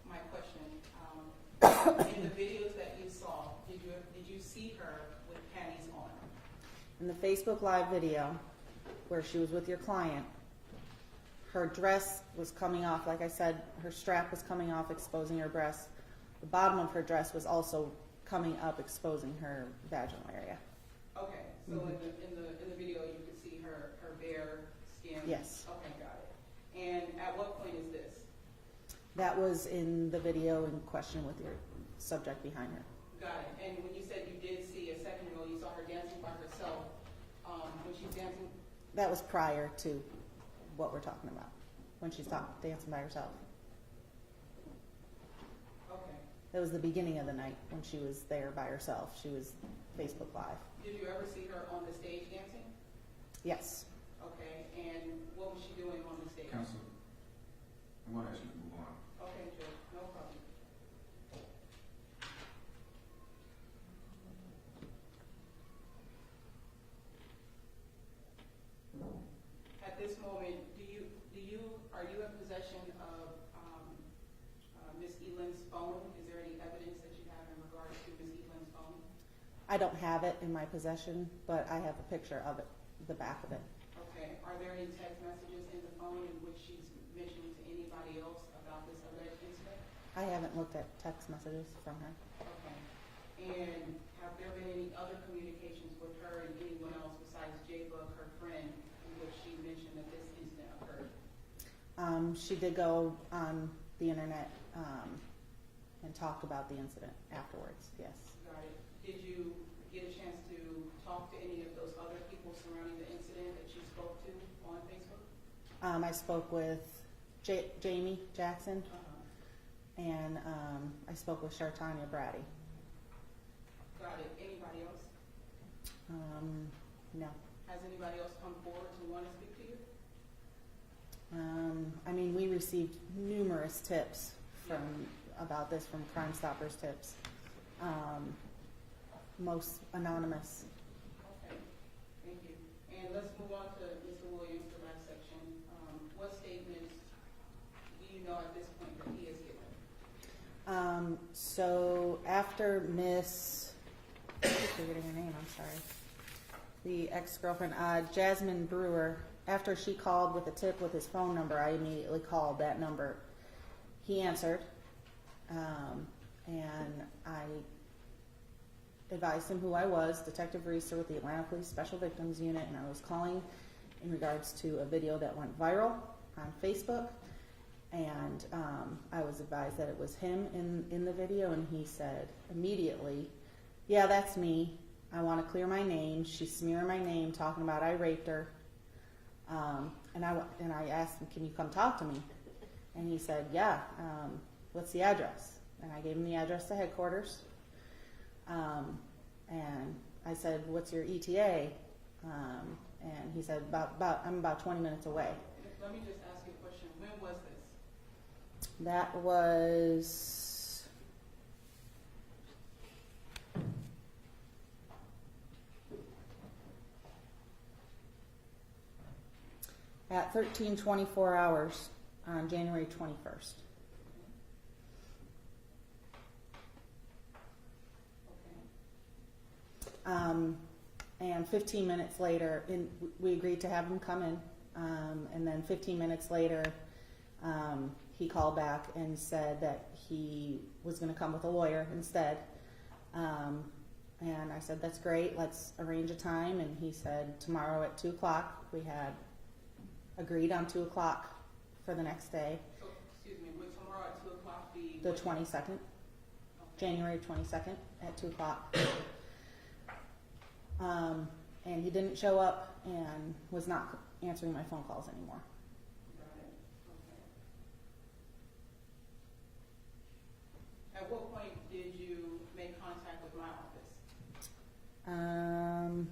my question. In the videos that you saw, did you see her with panties on? In the Facebook Live video where she was with your client, her dress was coming off, like I said, her strap was coming off, exposing her breasts. The bottom of her dress was also coming up, exposing her vaginal area. Okay, so in the video, you could see her bare skin? Yes. Okay, got it. And at what point is this? That was in the video in question with your subject behind her. Got it. And when you said you did see a second ago, you saw her dancing by herself, when she's dancing? That was prior to what we're talking about, when she's dancing by herself. Okay. That was the beginning of the night when she was there by herself. She was Facebook Live. Did you ever see her on the stage dancing? Yes. Okay, and what was she doing on the stage? Counsel, I want to ask you to move on. Okay, Judge, no problem. At this moment, are you in possession of Ms. Eiland's phone? Is there any evidence that you have in regards to Ms. Eiland's phone? I don't have it in my possession, but I have a picture of it, the back of it. Okay, are there any text messages in the phone in which she's mentioning to anybody else about this alleged incident? I haven't looked at text messages from her. Okay, and have there been any other communications with her and anyone else besides J-Book, her friend, in which she mentioned that this incident occurred? She did go on the internet and talk about the incident afterwards, yes. Got it. Did you get a chance to talk to any of those other people surrounding the incident that you spoke to on Facebook? I spoke with Jamie Jackson, and I spoke with Shartanya Brady. Got it. Anybody else? No. Has anybody else come forward to want to speak to you? I mean, we received numerous tips about this from Crime Stoppers tips. Most anonymous. Okay, thank you. And let's move on to Mr. Williams, the last section. What statements do you know at this point that he has given? So after I'm forgetting her name, I'm sorry. The ex-girlfriend, Jasmine Brewer, after she called with a tip with his phone number, I immediately called that number. He answered, and I advised him who I was, Detective Reeser with the Atlanta Police Special Victims Unit, and I was calling in regards to a video that went viral on Facebook, and I was advised that it was him in the video, and he said immediately, yeah, that's me. I want to clear my name. She's smearing my name, talking about I raped her. And I asked him, can you come talk to me? And he said, yeah, what's the address? And I gave him the address to headquarters. And I said, what's your ETA? And he said, I'm about 20 minutes away. Let me just ask you a question. When was this? That was at 13:24 hours on January 21st. Okay. And 15 minutes later, we agreed to have him come in. And then 15 minutes later, he called back and said that he was going to come with a lawyer instead. And I said, that's great, let's arrange a time. And he said tomorrow at 2 o'clock. We had agreed on 2 o'clock for the next day, So, excuse me, would tomorrow at 2 o'clock be? the what- 22nd, Okay. January 22nd at 2 o'clock. And he didn't show up and was not answering my phone calls anymore. Got it, okay. At what point did you make contact with my office? Object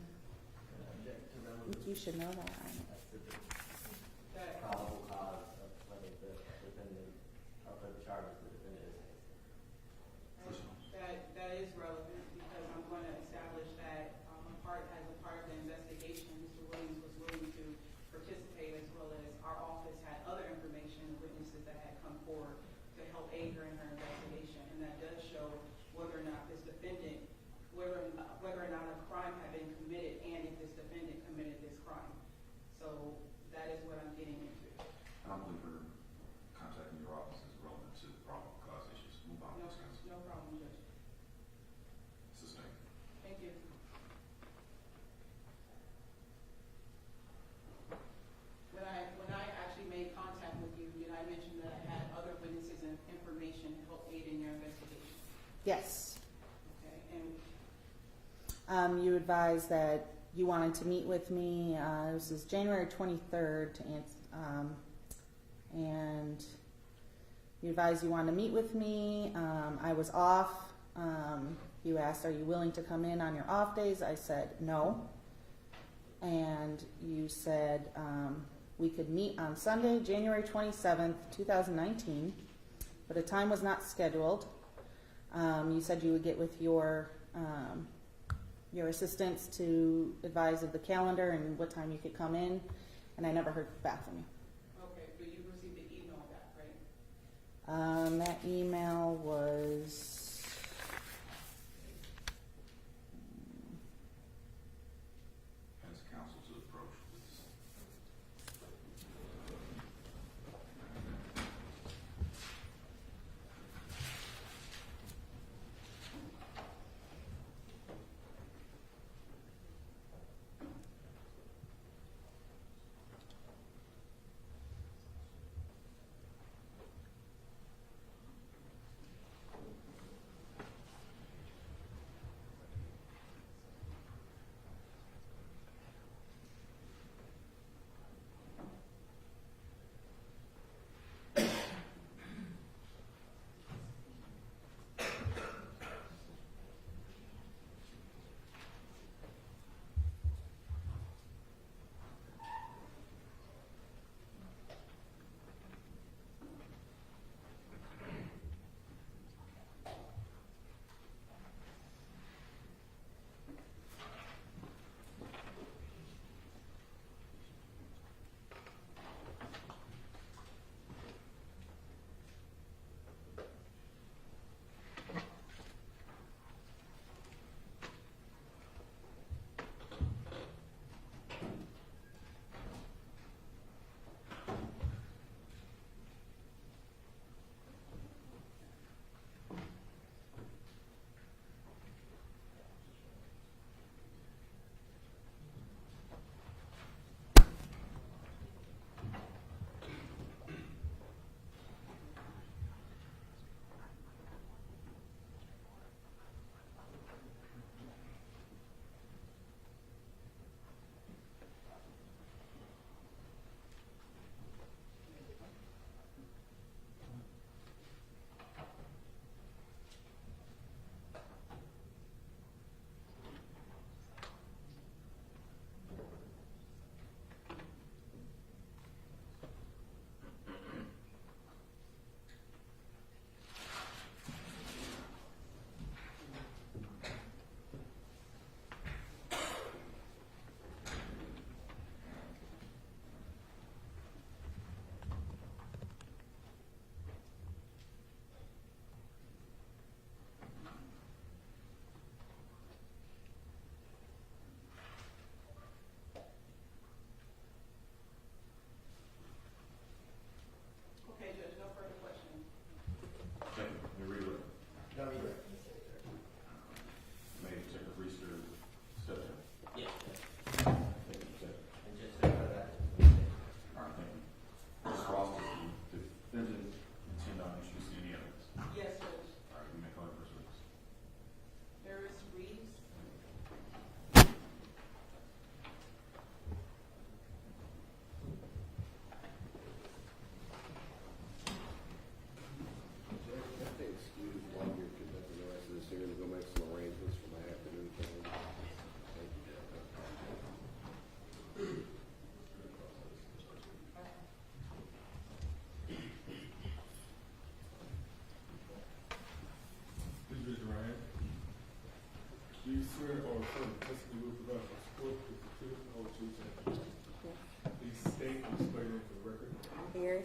to I think you should know that. That's the That, probable cause of whether the defendant, of the charges the defendant is facing. that is relevant because I'm going to establish that as a part of the investigation, Mr. Williams was willing to participate as well as our office had other information, witnesses that had come forward to help aid her in her investigation. And that does show whether or not this defendant, whether or not a crime had been committed and if this defendant committed this crime. So that is what I'm getting into. I don't believe her contacting your office is relevant to probable cause issues. Move on, No, Ms. Counsel. no problem, Judge. Sustained. Thank you. When I actually made contact with you, did I mention that I had other witnesses and information to help aid in your investigation? Yes. Okay, and You advised that you wanted to meet with me. This is January 23rd to answer, and you advised you wanted to meet with me. I was off. You asked, are you willing to come in on your off days? I said no. And you said we could meet on Sunday, January 27th, 2019, but a time was not scheduled. You said you would get with your assistants to advise of the calendar and what time you could come in, and I never heard back from you. okay, but you received the email back, right? That email was As counsel to approach this.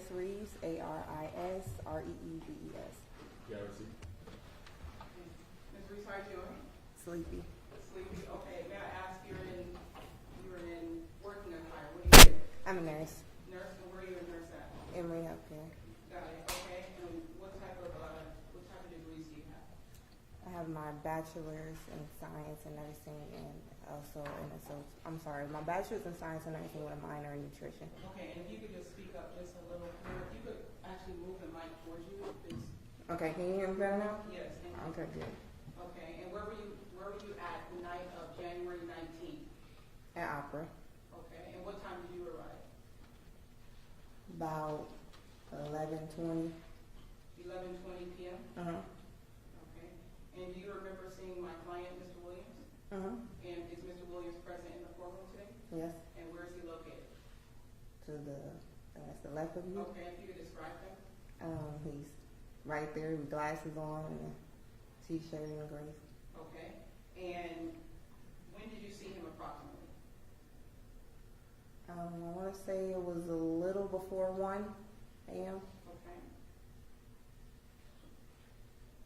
Aris Reeves, Aris Reeves. Garrison? Ms. Reese, how are you doing? Sleepy. Sleepy, okay. May I ask, you're in working attire. What do you do? I'm a nurse. Nurse, and where are you a nurse at? Emory Healthcare. Got it, okay. And what type of degrees do you have? I have my bachelor's in science and nursing, and also my bachelor's in science and nursing with a minor in nutrition. Okay, and if you could just speak up just a little clearer, if you could actually move the mic towards you, please. Okay, can you hear me better now? Yes. Okay, good. Okay, and where were you at the night of January 19th? At Opera, Okay, and what time did you arrive? about 11:20. 11:20 p.m.? Okay, and do you remember seeing my client, Mr. Williams? And is Mr. Williams present in the courtroom today? Yes, And where is he located? to that's the left of you. Okay, if you could describe him? He's right there with glasses on and a t-shirt and gray. Okay, and when did you see him approximately? I want to say it was a little before 1 a.m. Okay.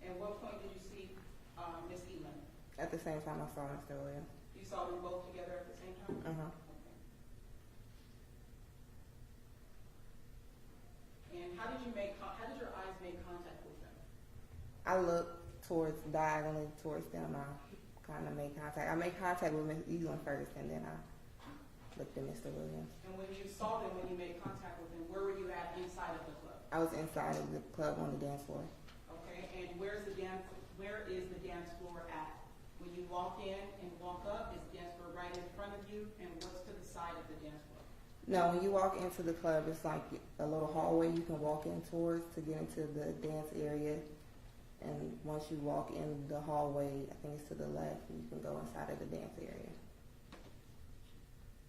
And what point did you see Miss Eiland? At the same time I saw Mr. Williams. You saw them both together at the same time? Okay. And how did your eyes make contact with them? I looked diagonally towards them. I kind of made contact. I made contact with Ms. Eiland first, and then I looked at Mr. Williams. And when you saw them, when you made contact with them, where were you at inside of the club? I was inside of the club on the dance floor. Okay, and where is the dance floor at? When you walk in and walk up, is the dance floor right in front of you, and what's to the side of the dance floor? No, when you walk into the club, it's like a little hallway you can walk in towards to get into the dance area. And once you walk in the hallway, I think it's to the left, you can go inside of the dance area.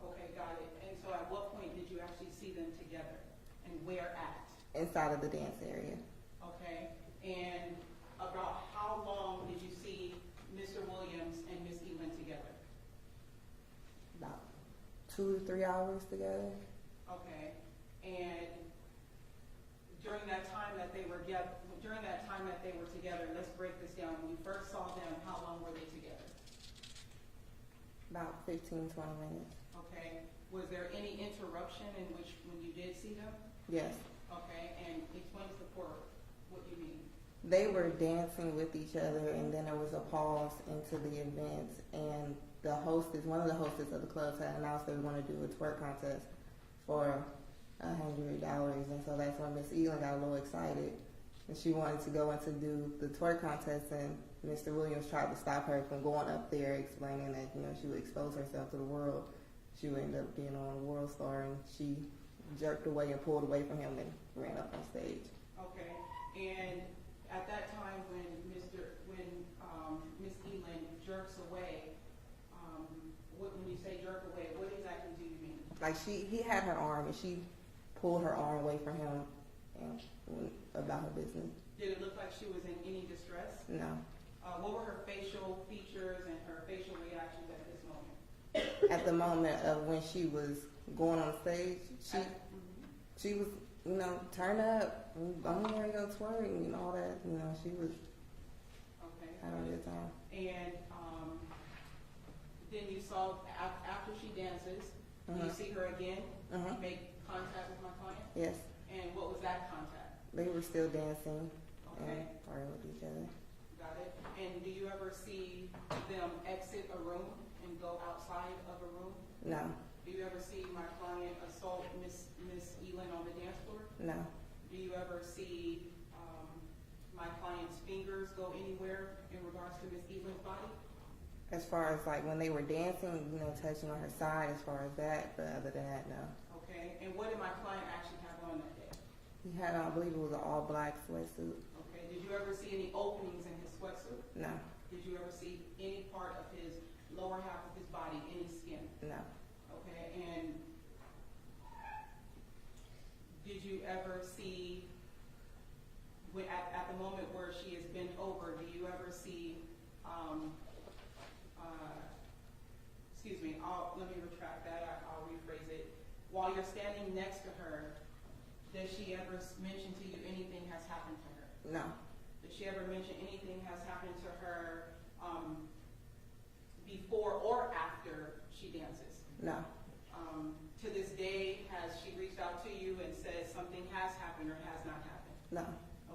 Okay, got it. And so at what point did you actually see them together, and where at? Inside of the dance area. Okay, and about how long did you see Mr. Williams and Miss Eiland together? About 2 to 3 hours together. Okay, and during that time that they were together, let's break this down. When you first saw them, how long were they together? About 15, 20 minutes. Okay, was there any interruption in which when you did see them? Yes. Okay, and explain to the court what you mean. They were dancing with each other, and then there was a pause into the event, and one of the hostess of the club had announced they were going to do a twerk contest for $100, and so that's when Miss Eiland got a little excited, and she wanted to go in to do the twerk contest, and Mr. Williams tried to stop her from going up there, explaining that she would expose herself to the world. She would end up being on World Star, and she jerked away and pulled away from him and ran up on stage. Okay, and at that time when Miss Eiland jerks away, when you say jerk away, what exactly do you mean? Like he had her arm, and she pulled her arm away from him and went about her business. Did it look like she was in any distress? No. What were her facial features and her facial reactions at this moment? At the moment of when she was going on stage, she was, turn up, I'm here to go twerk, all that, she was having a good time. And then you saw, after she dances, you see her again, you make contact with my client? Yes. And what was that contact? They were still dancing Okay, and partying with each other. got it. And do you ever see them exit a room and go outside of a room? No. Do you ever see my client assault Miss Eiland on the dance floor? No. Do you ever see my client's fingers go anywhere in regards to Miss Eiland's body? As far as when they were dancing, touching on her side, as far as that, but other than that, no. Okay, and what did my client actually have on that day? He had, I believe it was an all-black sweatsuit. Okay, did you ever see any openings in his sweatsuit? No. Did you ever see any part of his lower half of his body, any skin? No. Okay, and did you ever see, at the moment where she is bent over, do you ever see, let me retract that, I'll rephrase it. While you're standing next to her, Does she ever mention to you anything has happened to her? No, Did she ever mention anything has happened to her before or after she dances? no, To this day, has she reached out to you and said something has happened or has not happened? no,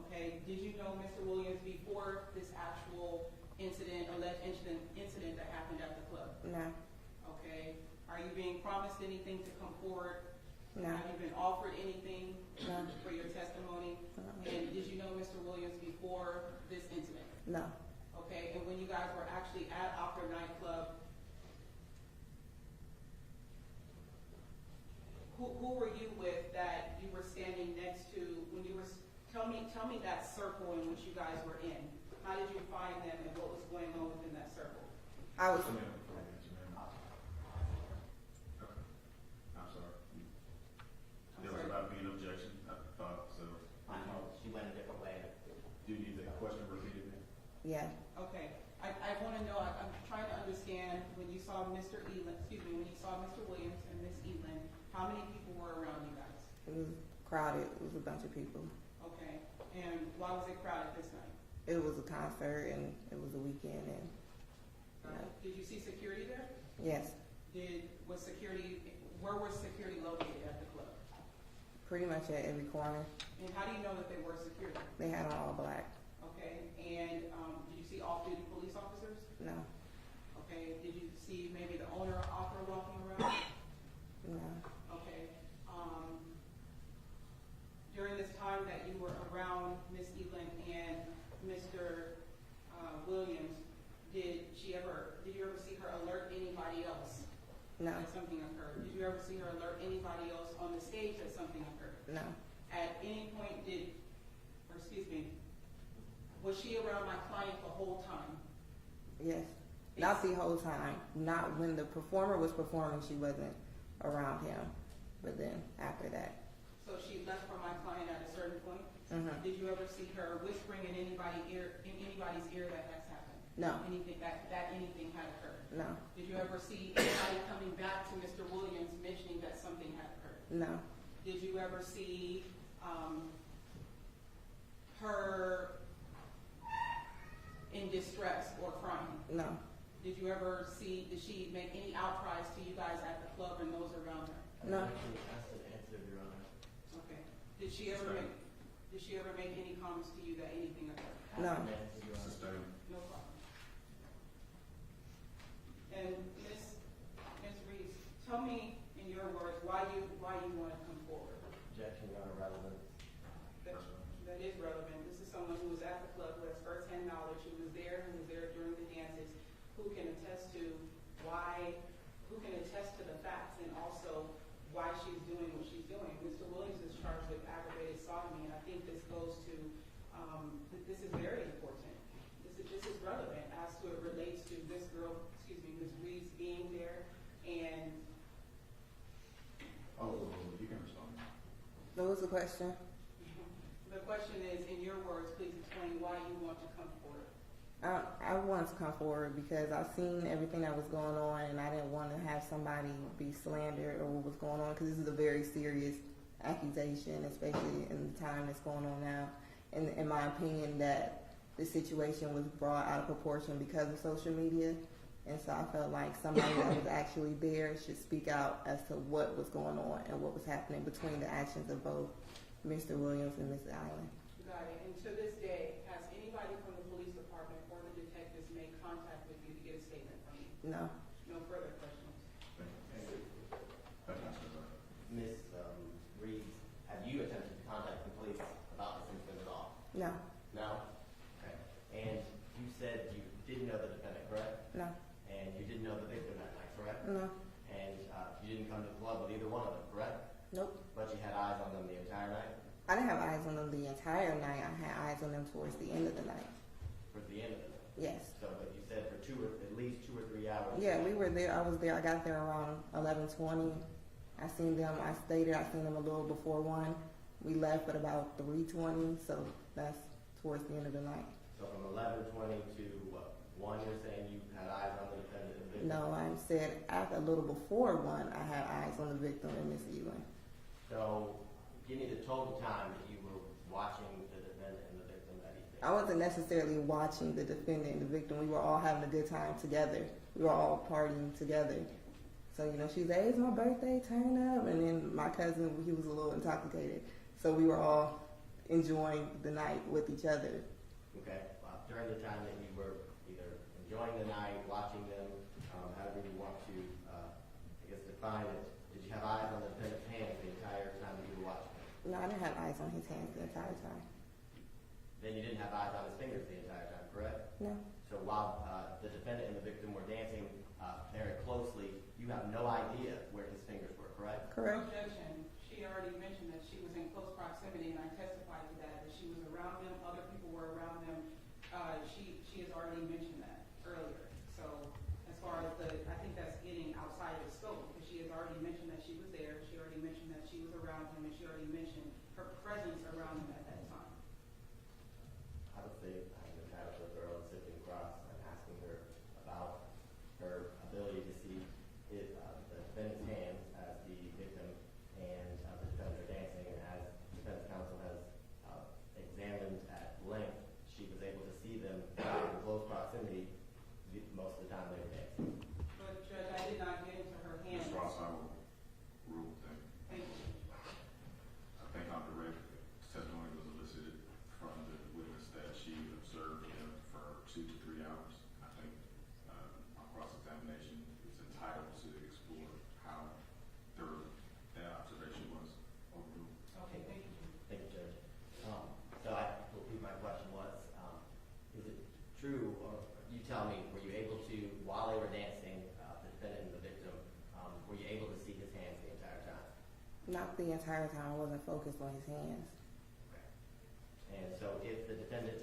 Okay, did you know Mr. Williams before this actual alleged incident that happened at the club? no, Okay, are you being promised anything to come forward? no, Have you been offered anything no, for your testimony? And did you know Mr. Williams before this incident? no. Okay, and when you guys were actually at Opera Nightclub, who were you with that you were standing next to when you were, tell me that circle in which you guys were in. How did you find them and what was going on within that circle? I was, Come in before we get you in. Okay. I'm sorry. I'm There was sorry. about to be an objection, I thought, so. I know, she went a different way. Do you need the question repeated then? yeah, Okay, I want to know, I'm trying to understand when you saw Mr. Eiland, when you saw Mr. Williams and Miss Eiland, how many people were around you guys? it was crowded. It was a bunch of people. Okay, and why was it crowded this night? It was a concert and it was a weekend and, Did you see security there? yes, Where was security located at the club? pretty much at every corner. And how do you know that they were security? They had on all black. Okay, and did you see off-duty police officers? No, Okay, did you see maybe the owner of Opera walking around? no, Okay, during this time that you were around Miss Eiland and Mr. Williams, did you ever see her alert anybody else no, that something occurred? Did you ever see her alert anybody else on the stage that something occurred? no, At any point was she around my client the whole time? yes. Not the whole time. Not when the performer was performing, she wasn't around him. But then after that, So she left from my client at a certain point? mhm, Did you ever see her whispering in anybody's ear that that's happened? no, Anything that anything had occurred? no, Did you ever see anybody coming back to Mr. Williams mentioning that something had occurred? no, Did you ever see her in distress or crying? no, Did she make any outcries to you guys at the club and those around her? no, That's an answer, Your Honor. Okay. Did she ever make any comments to you that anything occurred? no. That's an answer, Your Honor. Sustained. No problem. And Ms. Reeves, tell me in your words why you want to come forward. Objection, Your Honor, relevance. That is relevant. This is someone who was at the club, who has firsthand knowledge, who was there during the dances, who can attest to the facts and also why she's doing what she's doing. Mr. Williams is charged with aggravated sodomy, and I think this goes to, this is very important. This is relevant as to it relates to this girl, Ms. Reeves being there and Oh, you can respond. What was the question? the question is, in your words, please explain why you want to come forward. I wanted to come forward because I've seen everything that was going on and I didn't want to have somebody be slandered or what was going on because this is a very serious accusation, especially in the time that's going on now. And in my opinion, that the situation was brought out of proportion because of social media. And so I felt like somebody that was actually there should speak out as to what was going on and what was happening between the actions of both Mr. Williams and Ms. Eiland. Got it. And to this day, has anybody from the police department or the detectives made contact with you to get a statement from you? No, No further questions. Thank you. Thank you, Mr. President. Ms. Reeves, have you attempted to contact the police about this incident at all? no, No? Okay. And you said you didn't know the defendant, correct? no, And you didn't know the victim that night, correct? no, And you didn't come to the club with either one of them, correct? nope. But you had eyes on them the entire night? I didn't have eyes on them the entire night. I had eyes on them towards the end of the night. For the end of the night? Yes. So, but you said for at least 2 or 3 hours? Yeah, we were there. I was there. I got there around 11:20. I seen them. I stayed there. I seen them a little before 1. We left at about 3:20. So that's towards the end of the night. So from 11:20 to what? 1, you're saying you had eyes on the defendant and victim? No, I said after a little before 1, I had eyes on the victim and Miss Eiland. So give me the total time that you were watching the defendant and the victim at each day? I wasn't necessarily watching the defendant and the victim. We were all having a good time together. We were all partying together. So, you know, she's like, "Hey, it's my birthday, turn up." And then my cousin, he was a little intoxicated. So we were all enjoying the night with each other. Okay, during the time that you were either enjoying the night, watching them, however you want to, I guess, define it, did you have eyes on the defendant's hands the entire time that you were watching them? No, I didn't have eyes on his hands the entire time. Then you didn't have eyes on his fingers the entire time, correct? No. So while the defendant and the victim were dancing very closely, you have no idea where his fingers were, correct? Correct. Objection. She already mentioned that she was in close proximity, and I testified to that she was around them, other people were around them. She has already mentioned that earlier. So as far as I think that's getting outside of scope, because she has already mentioned that she was there, she already mentioned that she was around him, and she already mentioned her presence around him at that time. I would say I'm entitled to a thorough and sifting across and asking her about her ability to see the defendant's hands as the victim and the defendant are dancing, and as defense counsel has examined at length, she was able to see them in close proximity most of the time they were dancing. But Judge, I did not get into her hands. Ms. Ross, I will rule that Thank you. I think on direct testimony was elicited from the witness that she observed him for 2 to 3 hours. I think on cross-examination is entitled to explore how thorough that observation was overruled. Okay, thank you. Thank you, Judge. So I believe my question was, is it true, or you tell me, were you able to, while they were dancing, the defendant and the victim, were you able to see his hands the entire time? Not the entire time. I wasn't focused on his hands. And so if the defendant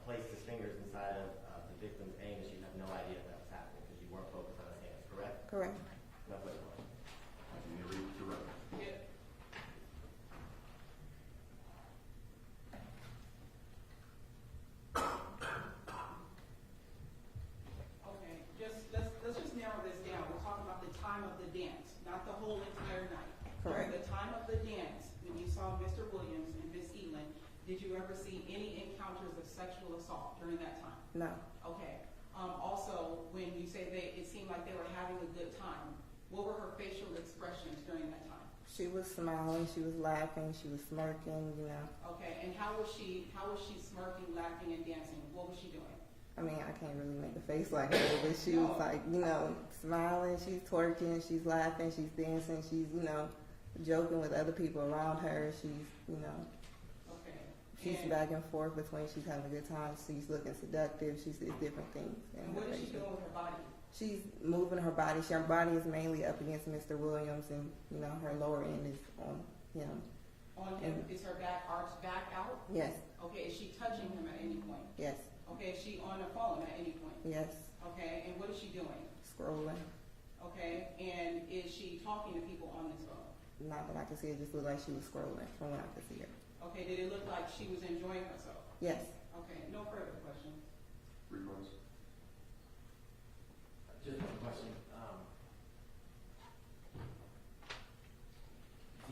placed his fingers inside of the victim's anus, you have no idea that was happening because you weren't focused on his hands, correct? Correct. No further question. Can you read the record? Yeah. Okay, let's just narrow this down. We're talking about the time of the dance, not the whole entire night. During Correct. the time of the dance, when you saw Mr. Williams and Miss Eiland, did you ever see any encounters of sexual assault during that time? No. Okay. Also, when you say it seemed like they were having a good time, what were her facial expressions during that time? She was smiling. She was laughing. She was smirking. You know. Okay, and how was she smirking, laughing, and dancing? What was she doing? I mean, I can't really make a face like her, but she was like, you know, smiling. She's twerking. She's laughing. She's dancing. She's, you know, joking with other people around her. She's, you know, Okay. she's And- back and forth between she's having a good time. She's looking seductive. She says different things. And what is she doing with her body? She's moving her body. Her body is mainly up against Mr. Williams, and you know her lower end is on him. On him, is her back arched back out? Yes, Okay, is she touching him at any point? yes, Okay, is she on the phone at any point? yes. Okay, and what is she doing? Scrolling. Okay, and is she talking to people on this phone? Not that I could see. It just looked like she was scrolling from what I could see her. Okay, did it look like she was enjoying herself? Yes. Okay, no further questions. Request. Just one question.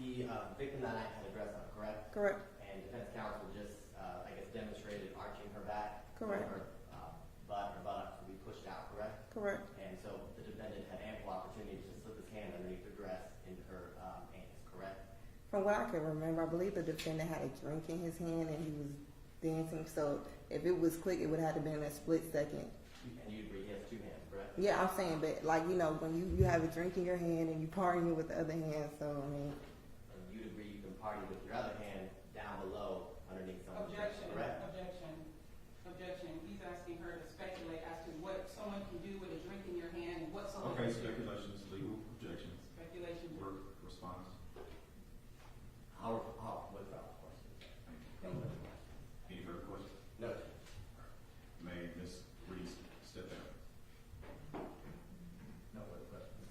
The victim that night had a dress on, correct? Correct. And defense counsel just, I guess, demonstrated arching her back. Correct. Her buttocks to be pushed out, correct? Correct. And so the defendant had ample opportunity to slip his hand underneath her dress into her anus, correct? From what I can remember, I believe the defendant had a drink in his hand and he was dancing. So if it was quick, it would have to been a split second. And you agree he has 2 hands, correct? Yeah, I'm saying, but like you know, when you have a drink in your hand and you partying with the other hand, so I mean, And you'd agree you can party with your other hand down below underneath someone's dress, Objection, correct? objection. He's asking her to speculate as to what someone can do with a drink in your hand and what someone Okay, can do. speculation is legal. Objections. Speculation. Work response. I'll withdraw the question. Thank you. Thank you. Any further questions? No. May Ms. Reese step down? No further questions.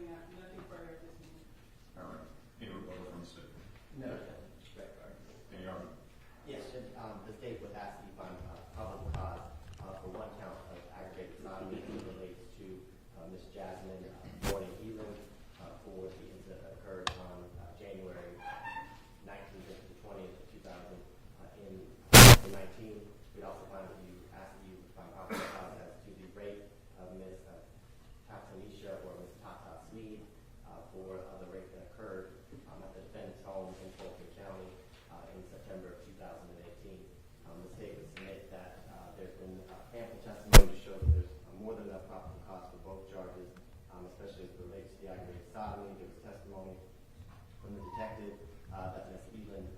nothing further at this moment. All right. Any rebuttal from the state? No, Judge. Any argument? Yes, Judge, the state would ask you on probable cause for one count of aggravated sodomy as it relates to Ms. Jasmine Eiland for the incident that occurred on January 19th to 20th of 2019. We'd also find that you ask you on probable cause as to the rape of Ms. Tatanisha or Ms. Tata Sneed for the rape that occurred at the defendant's home in Fulton County in September of 2018. The state would submit that there's been ample testimony to show that there's more than enough probable cause for both charges, especially as it relates to the aggravated sodomy. There was testimony from the detective that Ms. Eiland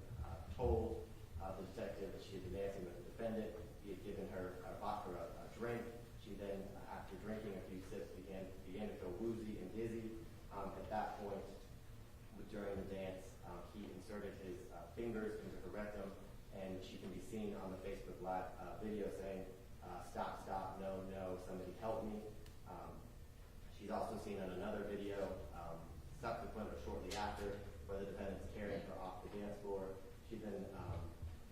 told the detective that she had been dancing with the defendant. He had given her bought her a drink. She then, after drinking a few sips, began to feel woozy and dizzy. At that point, during the dance, he inserted his fingers into her rectum, and she can be seen on the Facebook Live video saying, "Stop, stop, no, no, somebody help me." She's also seen on another video, subsequent or shortly after, where the defendant's carrying her off the dance floor. She then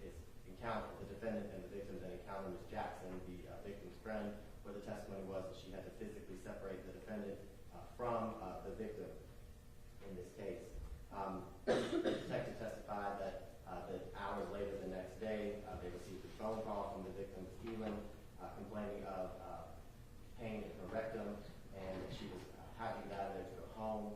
is encountered, the defendant and the victim then encounter Ms. Jackson, the victim's friend, where the testimony was that she had to physically separate the defendant from the victim in this case. The detective testified that hours later the next day, they received a phone call from the victim, Ms. Eiland, complaining of pain in her rectum, and she was happy to get out of there to go home.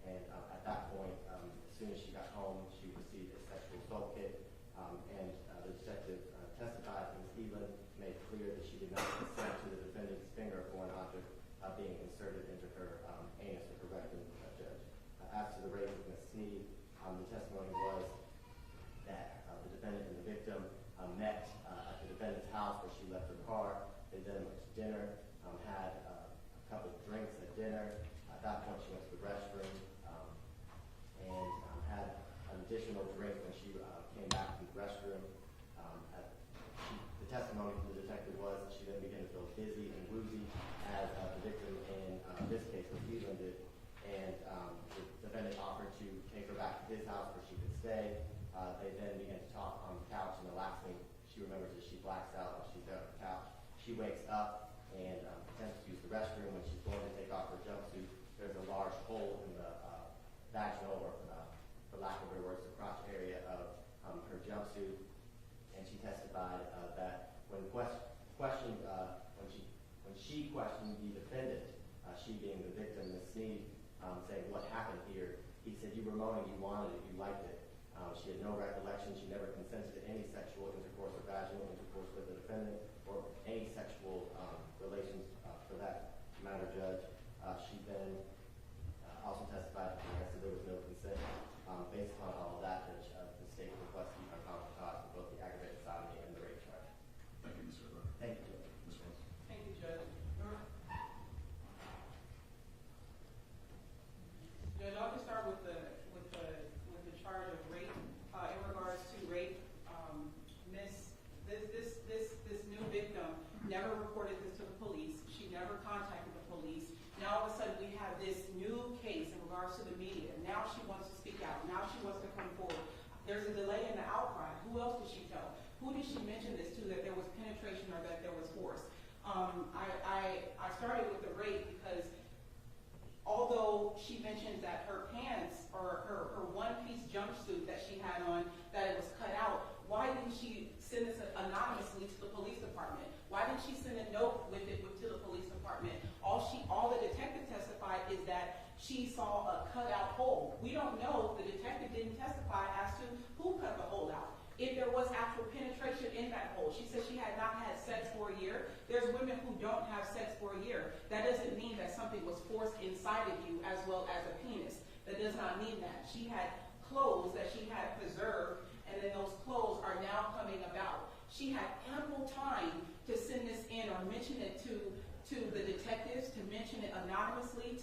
And at that point, as soon as she got home, she received a sexual assault kit, and the detective testified that Ms. Eiland made clear that she did not consent to the defendant's finger or an object being inserted into her anus or her rectum, Judge. As to the rape of Ms. Sneed, the testimony was that the defendant and the victim met at the defendant's house where she left her car. They then went to dinner, had a couple of drinks at dinner. At that point, she went to the restroom and had an additional drink when she came back from the restroom. The testimony from the detective was that she then began to feel dizzy and woozy, as the victim in this case, Ms. Eiland, did. And the defendant offered to take her back to his house where she could stay. They then began to talk on the couch, and the last thing she remembers is she blacks out while she's there on the couch. She wakes up and attempts to use the restroom. When she's going to take off her jumpsuit, there's a large hole in the vaginal, or for lack of better words, the crotch area of her jumpsuit. And she testified that when questioned, when she questioned the defendant, she being the victim, Ms. Sneed, saying, "What happened here?" He said, "You were moaning, you wanted it, you liked it." She had no recollection. She never consented to any sexual intercourse or vaginal intercourse with the defendant, or any sexual relations for that matter, Judge. She then also testified that there was no consent. Based upon all of that, Judge, the state requested a probable cause for both the aggravated sodomy and the rape charge. Thank you, Mr. Rivera. Thank you, Judge. Ms. Rose. Thank you, Judge. Judge, I'll just start with the charge of rape. In regards to rape, this new victim never reported this to the police. She never contacted the police. Now all of a sudden we have this new case in regards to the media. Now she wants to speak out. Now she wants to come forward. There's a delay in the outcry. Who else did she tell? Who did she mention this to, that there was penetration or that there was force? I started with the rape because although she mentioned that her pants or her one-piece jumpsuit that she had on, that it was cut out, why didn't she send this anonymously to the police department? Why didn't she send a note with it to the police department? All the detective testified is that she saw a cut-out hole. We don't know. The detective didn't testify as to who cut the hole out. If there was actual penetration in that hole. She said she had not had sex for a year. There's women who don't have sex for a year. That doesn't mean that something was forced inside of you as well as a penis. That does not mean that. She had clothes that she had preserved, and then those clothes are now coming about. She had ample time to send this in or mention it to the detectives, to mention it anonymously.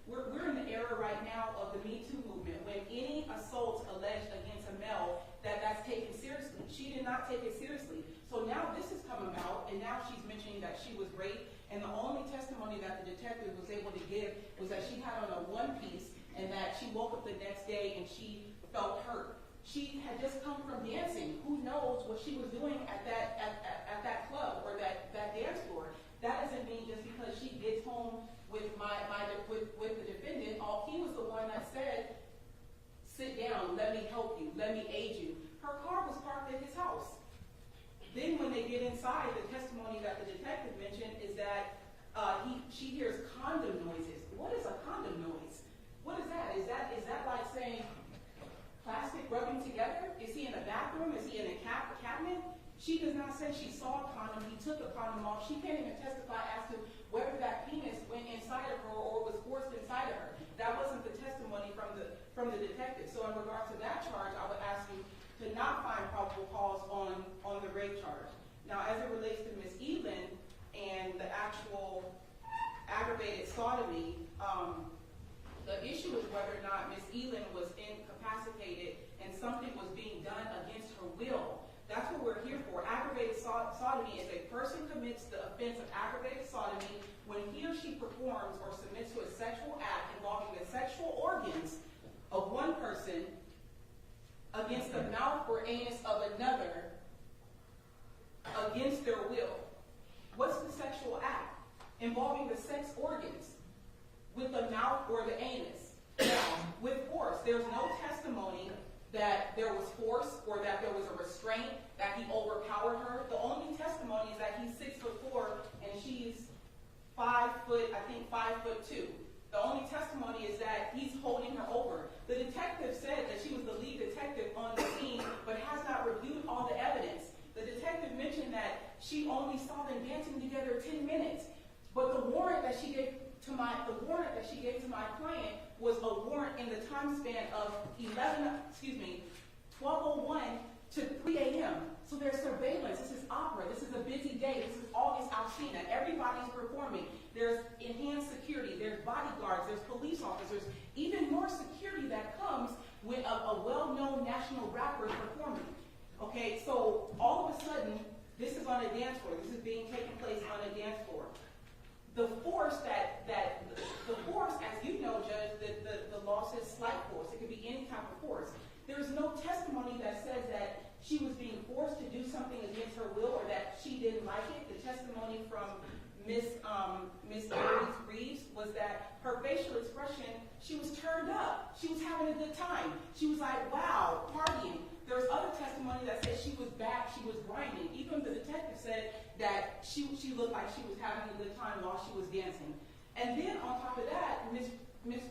We're in the era right now of the Me Too movement. When any assault alleged against a male, that's taken seriously. She did not take it seriously. So now this has come about, and now she's mentioning that she was raped, and the only testimony that the detective was able to give was that she had on a one piece and that she woke up the next day and she felt hurt. She had just come from dancing. Who knows what she was doing at that club or that dance floor? That doesn't mean just because she gets home with with the defendant, he was the one that said, sit down, let me help you, let me aid you. Her car was parked at his house. Then when they get inside, the testimony that the detective mentioned is that she hears condom noises. What is a condom noise? What is that? Is that like saying plastic rubbing together? Is he in a bathroom? Is he in a cabinet? She does not say she saw a condom. He took a condom off. She can't even testify as to whether that penis went inside of her or was forced inside of her. That wasn't the testimony from the detective. So in regards to that charge, I would ask you to not find probable cause on the rape charge. Now, as it relates to Ms. Eiland and the actual aggravated sodomy, the issue is whether or not Ms. Eiland was incapacitated and something was being done against her will. That's what we're here for. Aggravated sodomy is a person commits the offense of aggravated sodomy when he or she performs or submits to a sexual act involving the sexual organs of one person against the mouth or anus of another against their will. What's the sexual act? Involving the sex organs with the mouth or the anus. Now, with force, there's no testimony that there was force or that there was a restraint, that he overpowered her. The only testimony is that he's 6'4" and she's 5'2". The only testimony is that he's holding her over. The detective said that she was the lead detective on the scene, but has not reviewed all the evidence. The detective mentioned that she only saw them dancing together 10 minutes, but the warrant that she gave to my client was a warrant in the time span of 12:01 to 3 a.m. So there's surveillance. This is opera. This is a busy day. This is August Alsina. Everybody's performing. There's enhanced security. There's bodyguards. There's police officers. Even more security that comes with a well-known national rapper performing. Okay, so all of a sudden, this is on a dance floor. This is being taken place on a dance floor. The force as you know, Judge, the law says slight force. It could be any type of force. There's no testimony that says that she was being forced to do something against her will or that she didn't like it. The testimony from Miss Reeves was that her facial expression, she was turned up. She was having a good time. She was like, wow, partying. There's other testimony that says she was back, she was grinding. Even the detective said that she looked like she was having a good time while she was dancing. And then on top of that, Miss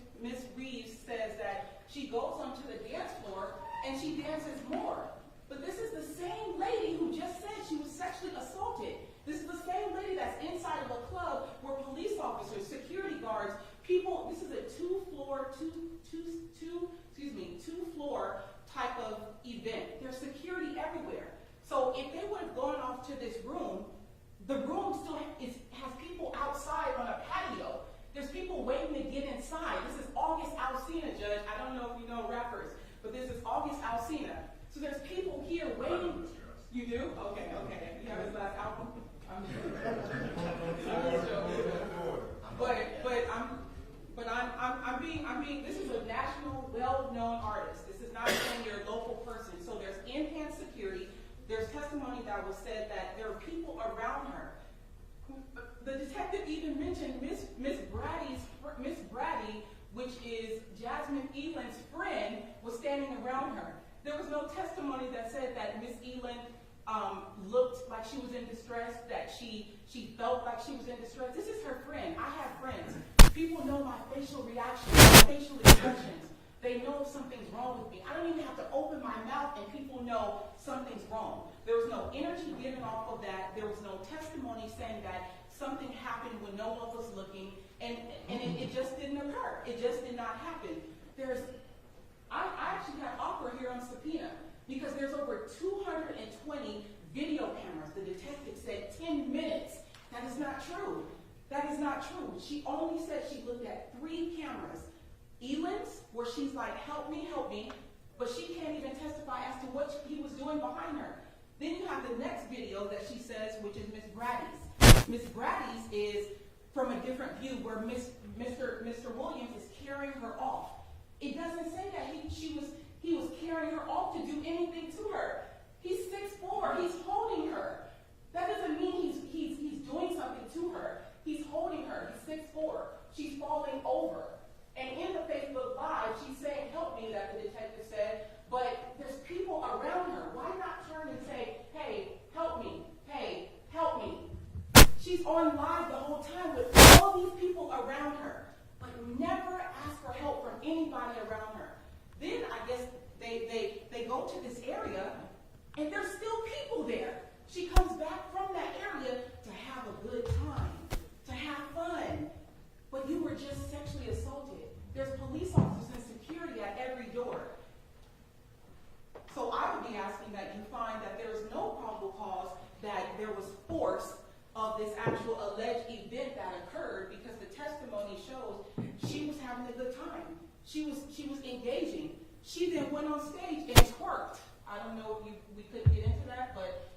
Reeves says that she goes onto the dance floor and she dances more. But this is the same lady who just said she was sexually assaulted. This is the same lady that's inside of a club where police officers, security guards, people, this is a two-floor type of event. There's security everywhere. So if they would have gone off to this room, the room still has people outside on a patio. There's people waiting to get inside. This is August Alsina, Judge. I don't know if you know rappers, but this is August Alsina. So there's people here waiting. You do? Okay. You have his last album? I'm being, this is a national, well-known artist. This is not even your local person. So there's enhanced security. There's testimony that was said that there are people around her. The detective even mentioned Miss Brady, which is Jasmine Eiland's friend, was standing around her. There was no testimony that said that Miss Eiland looked like she was in distress, that she felt like she was in distress. This is her friend. I have friends. People know my facial reactions, my facial expressions. They know if something's wrong with me. I don't even have to open my mouth and people know something's wrong. There was no energy given off of that. There was no testimony saying that something happened when no one was looking, and it just didn't occur. It just did not happen. I actually have opera here on subpoena because there's over 220 video cameras. The detective said 10 minutes. That is not true. That is not true. She only said she looked at 3 cameras. Eiland's, where she's like, help me, but she can't even testify as to what he was doing behind her. Then you have the next video that she says, which is Miss Brady's. Miss Brady's is from a different view where Mr. Williams is carrying her off. It doesn't say that he was carrying her off to do anything to her. He's 6'4", he's holding her. That doesn't mean he's doing something to her. He's holding her, he's 6'4", she's falling over. And in the Facebook Live, she's saying, "Help me," that the detective said, but there's people around her. Why not turn and say, "Hey, help me, hey, help me"? She's on live the whole time with all these people around her, but never ask for help from anybody around her. Then I guess they go to this area, and there's still people there. She comes back from that area to have a good time, to have fun. But you were just sexually assaulted. There's police officers and security at every door. So I would be asking that you find that there is no probable cause that there was force of this actual alleged event that occurred, because the testimony shows she was having a good time. She was engaging. She then went on stage and twerked. I don't know if we couldn't get into that, but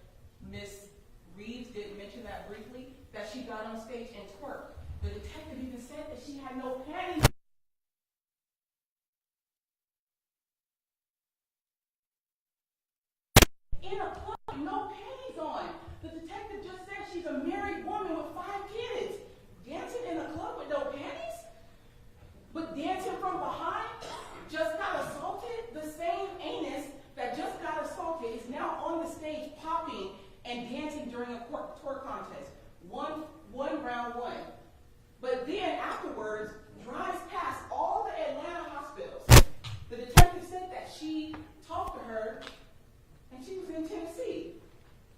Ms. Reeves did mention that briefly, that she got on stage and twerked. The detective even said that she had no panties. In a club with no panties on. The detective just said she's a married woman with 5 kids. Dancing in a club with no panties? But dancing from behind? Just got assaulted? The same anus that just got assaulted is now on the stage popping and dancing during a twerk contest. One round one. But then afterwards, drives past all the Atlanta hospitals. The detective said that she talked to her, and she was in Tennessee.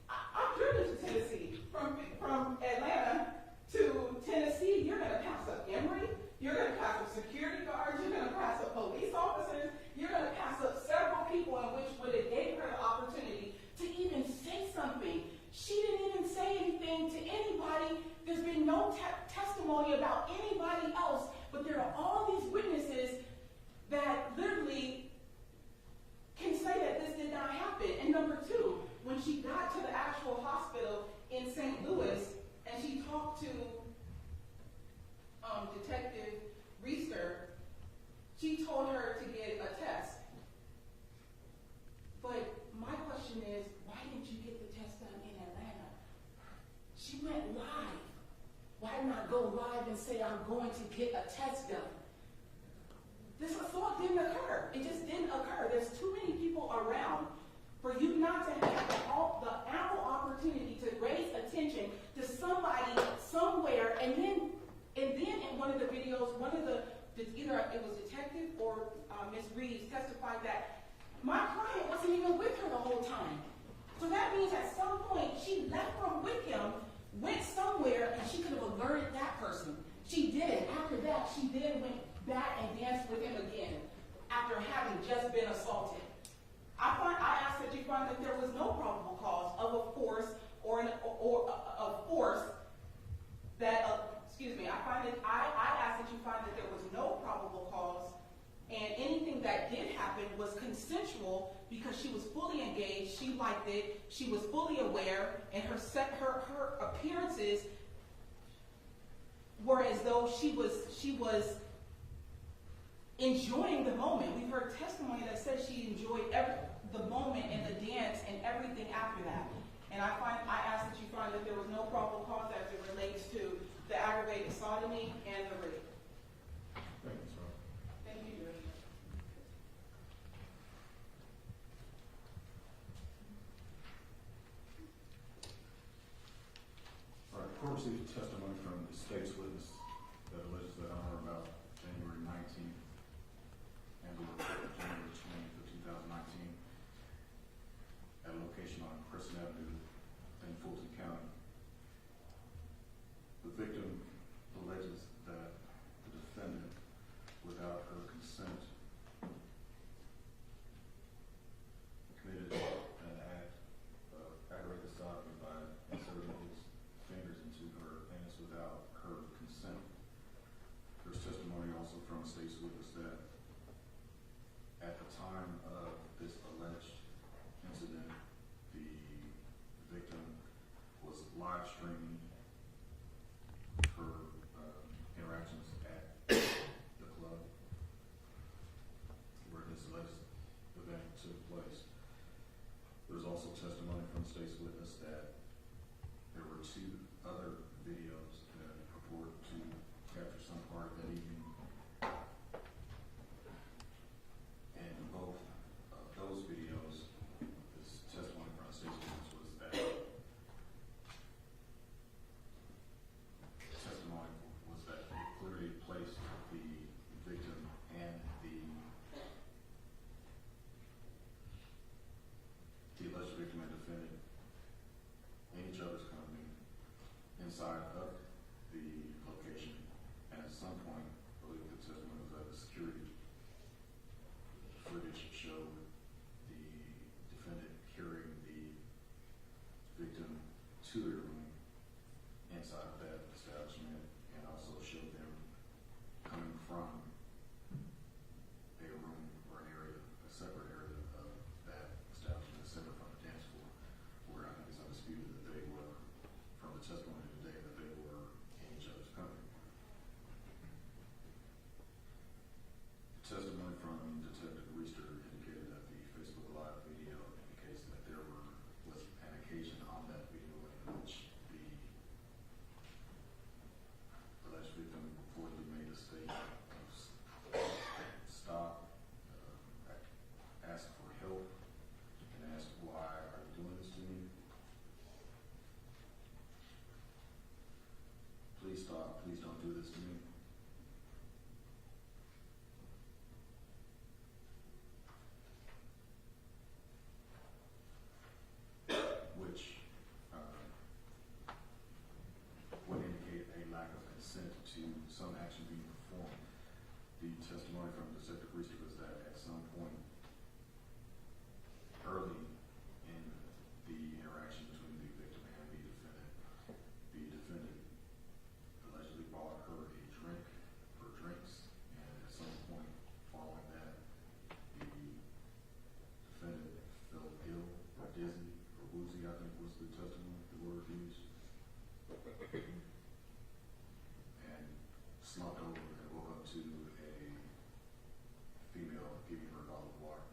I'm driven to Tennessee. From Atlanta to Tennessee, you're going to pass up Emory, you're going to pass up security guards, you're going to pass up police officers, you're going to pass up several people in which would have gave her the opportunity to even say something. She didn't even say anything to anybody. There's been no testimony about anybody else, but there are all these witnesses that literally can say that this did not happen. And number two, when she got to the actual hospital in St. Louis and she talked to Detective Reister, she told her to get a test. But my question is, why didn't you get the test done in Atlanta? She went live. Why not go live and say, "I'm going to get a test done"? This assault didn't occur. It just didn't occur. There's too many people around for you not to have the ample opportunity to raise attention to somebody somewhere, and then in one of the videos, either it was Detective or Ms. Reeves testified that my client wasn't even with her the whole time. So that means at some point she left from with him, went somewhere, and she could have alerted that person. She didn't. After that, she then went back and danced with him again after having just been assaulted. I asked that you find that there was no probable cause of a force or a force that, I asked that you find that there was no probable cause, and anything that did happen was consensual because she was fully engaged, she liked it, she was fully aware, and her appearances were as though she was enjoying the moment. We've heard testimony that says she enjoyed the moment and the dance and everything after that. And I ask that you find that there was no probable cause as it relates to the aggravated sodomy and the rape. Thank you, sir. Thank you, Judge. All right, the court received testimony from the state's witness that alleges that on or about January 19th and January 20th of 2019 at a location on Crescent Avenue in Fulton County. The victim alleges that the defendant, without her consent, committed an act of aggravated sodomy by inserting his fingers into her anus without her consent. with us that there were 2 other videos that purport to capture some part of that evening. And both of those videos, this testimony from our state students was that testimony was that it clearly placed the victim and the alleged victim and defendant in each other's company inside of the location. And at some point, I believe the testimony was that the security footage showed the defendant carrying the victim to a room inside of that establishment, and also showed them coming from a room or an area, a separate area of that establishment, separate from the dance floor, where I think it's undisputed that they were, from the testimony today, that they were in each other's company. The testimony from Detective Reister indicated that the Facebook Live video indicates that there was an occasion on that video in which the alleged victim reportedly made a statement of stop, ask for help, and ask, why are you doing this to me? Please stop, please don't do this to me. Which would indicate a lack of consent to some action being performed. The testimony from Detective Reister was that at some point early in the interaction between the victim and the defendant allegedly bought her a drink for drinks, and at some point following that, the defendant felt ill or dizzy or woozy, I think was the testimony, the word used, and slumped over and woke up to a female giving her a bottle of water.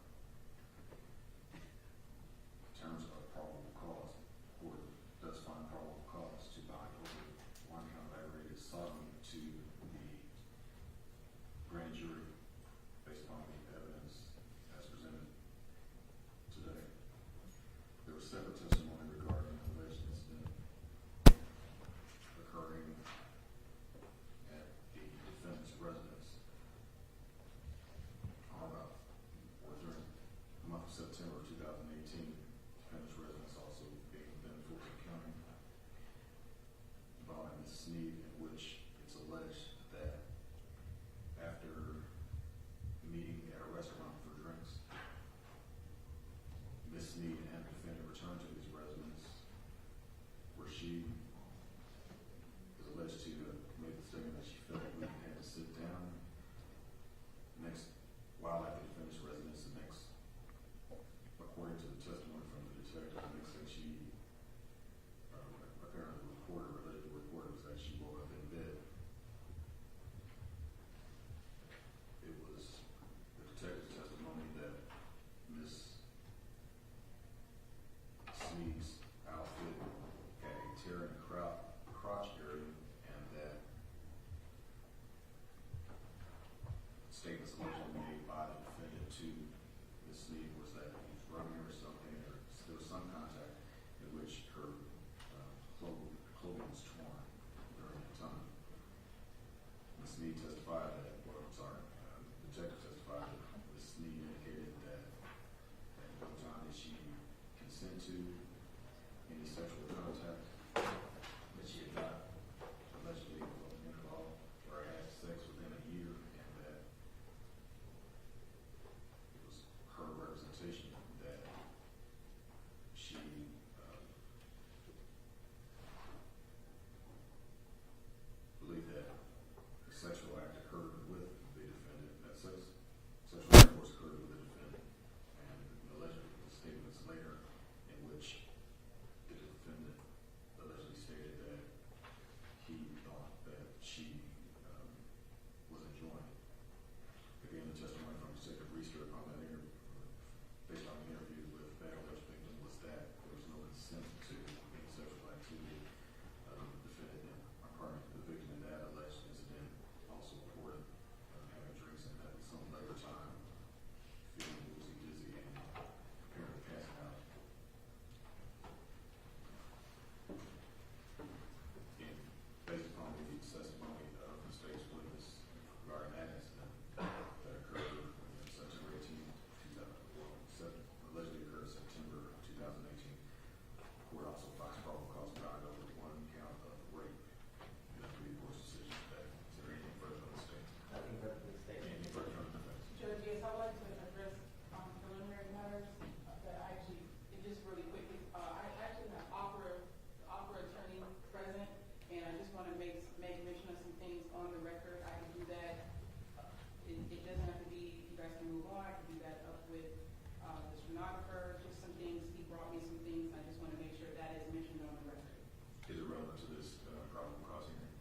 me some things. I just want to make sure that is mentioned on the record. Is it relevant to this probable cause hearing?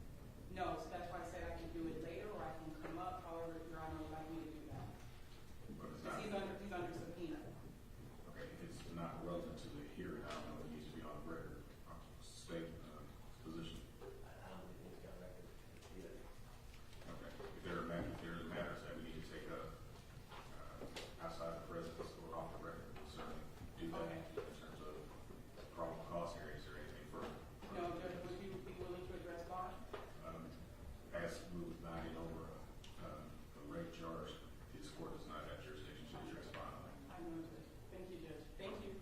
No, so that's why I said I can do it later, or I can come up, however Your Honor would like me to do that. But it's Because not, he's under subpoena. okay, if it's not relevant to the hearing, I don't know if it needs to be on the record. State position. I don't think it's got record either. Okay, if there are matters that we need to take up outside the presence or off the record, we'll certainly do that Okay. in terms of probable cause hearings or anything further. No, Judge, would you be willing to address bond? As we was binding over a rape charge, this court does not have jurisdiction to address bond. I know, Judge. Thank you, Judge. Thank you.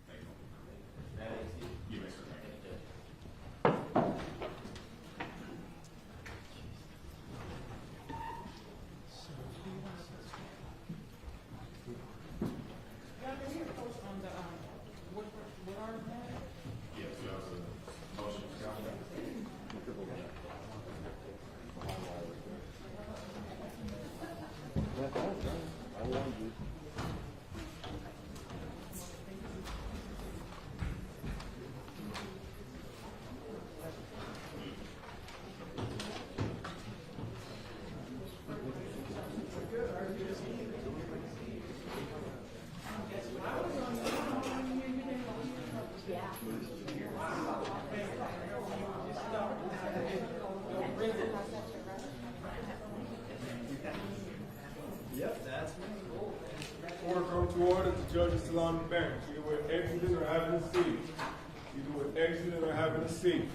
Thank you. May I excuse? You may certainly. Thank you, Judge. Yes, you have a motion to count. Yep, that's me. Court come to order. The judge is still on the bench. Either we're exiting or having a seat. Either we're exiting or having a seat.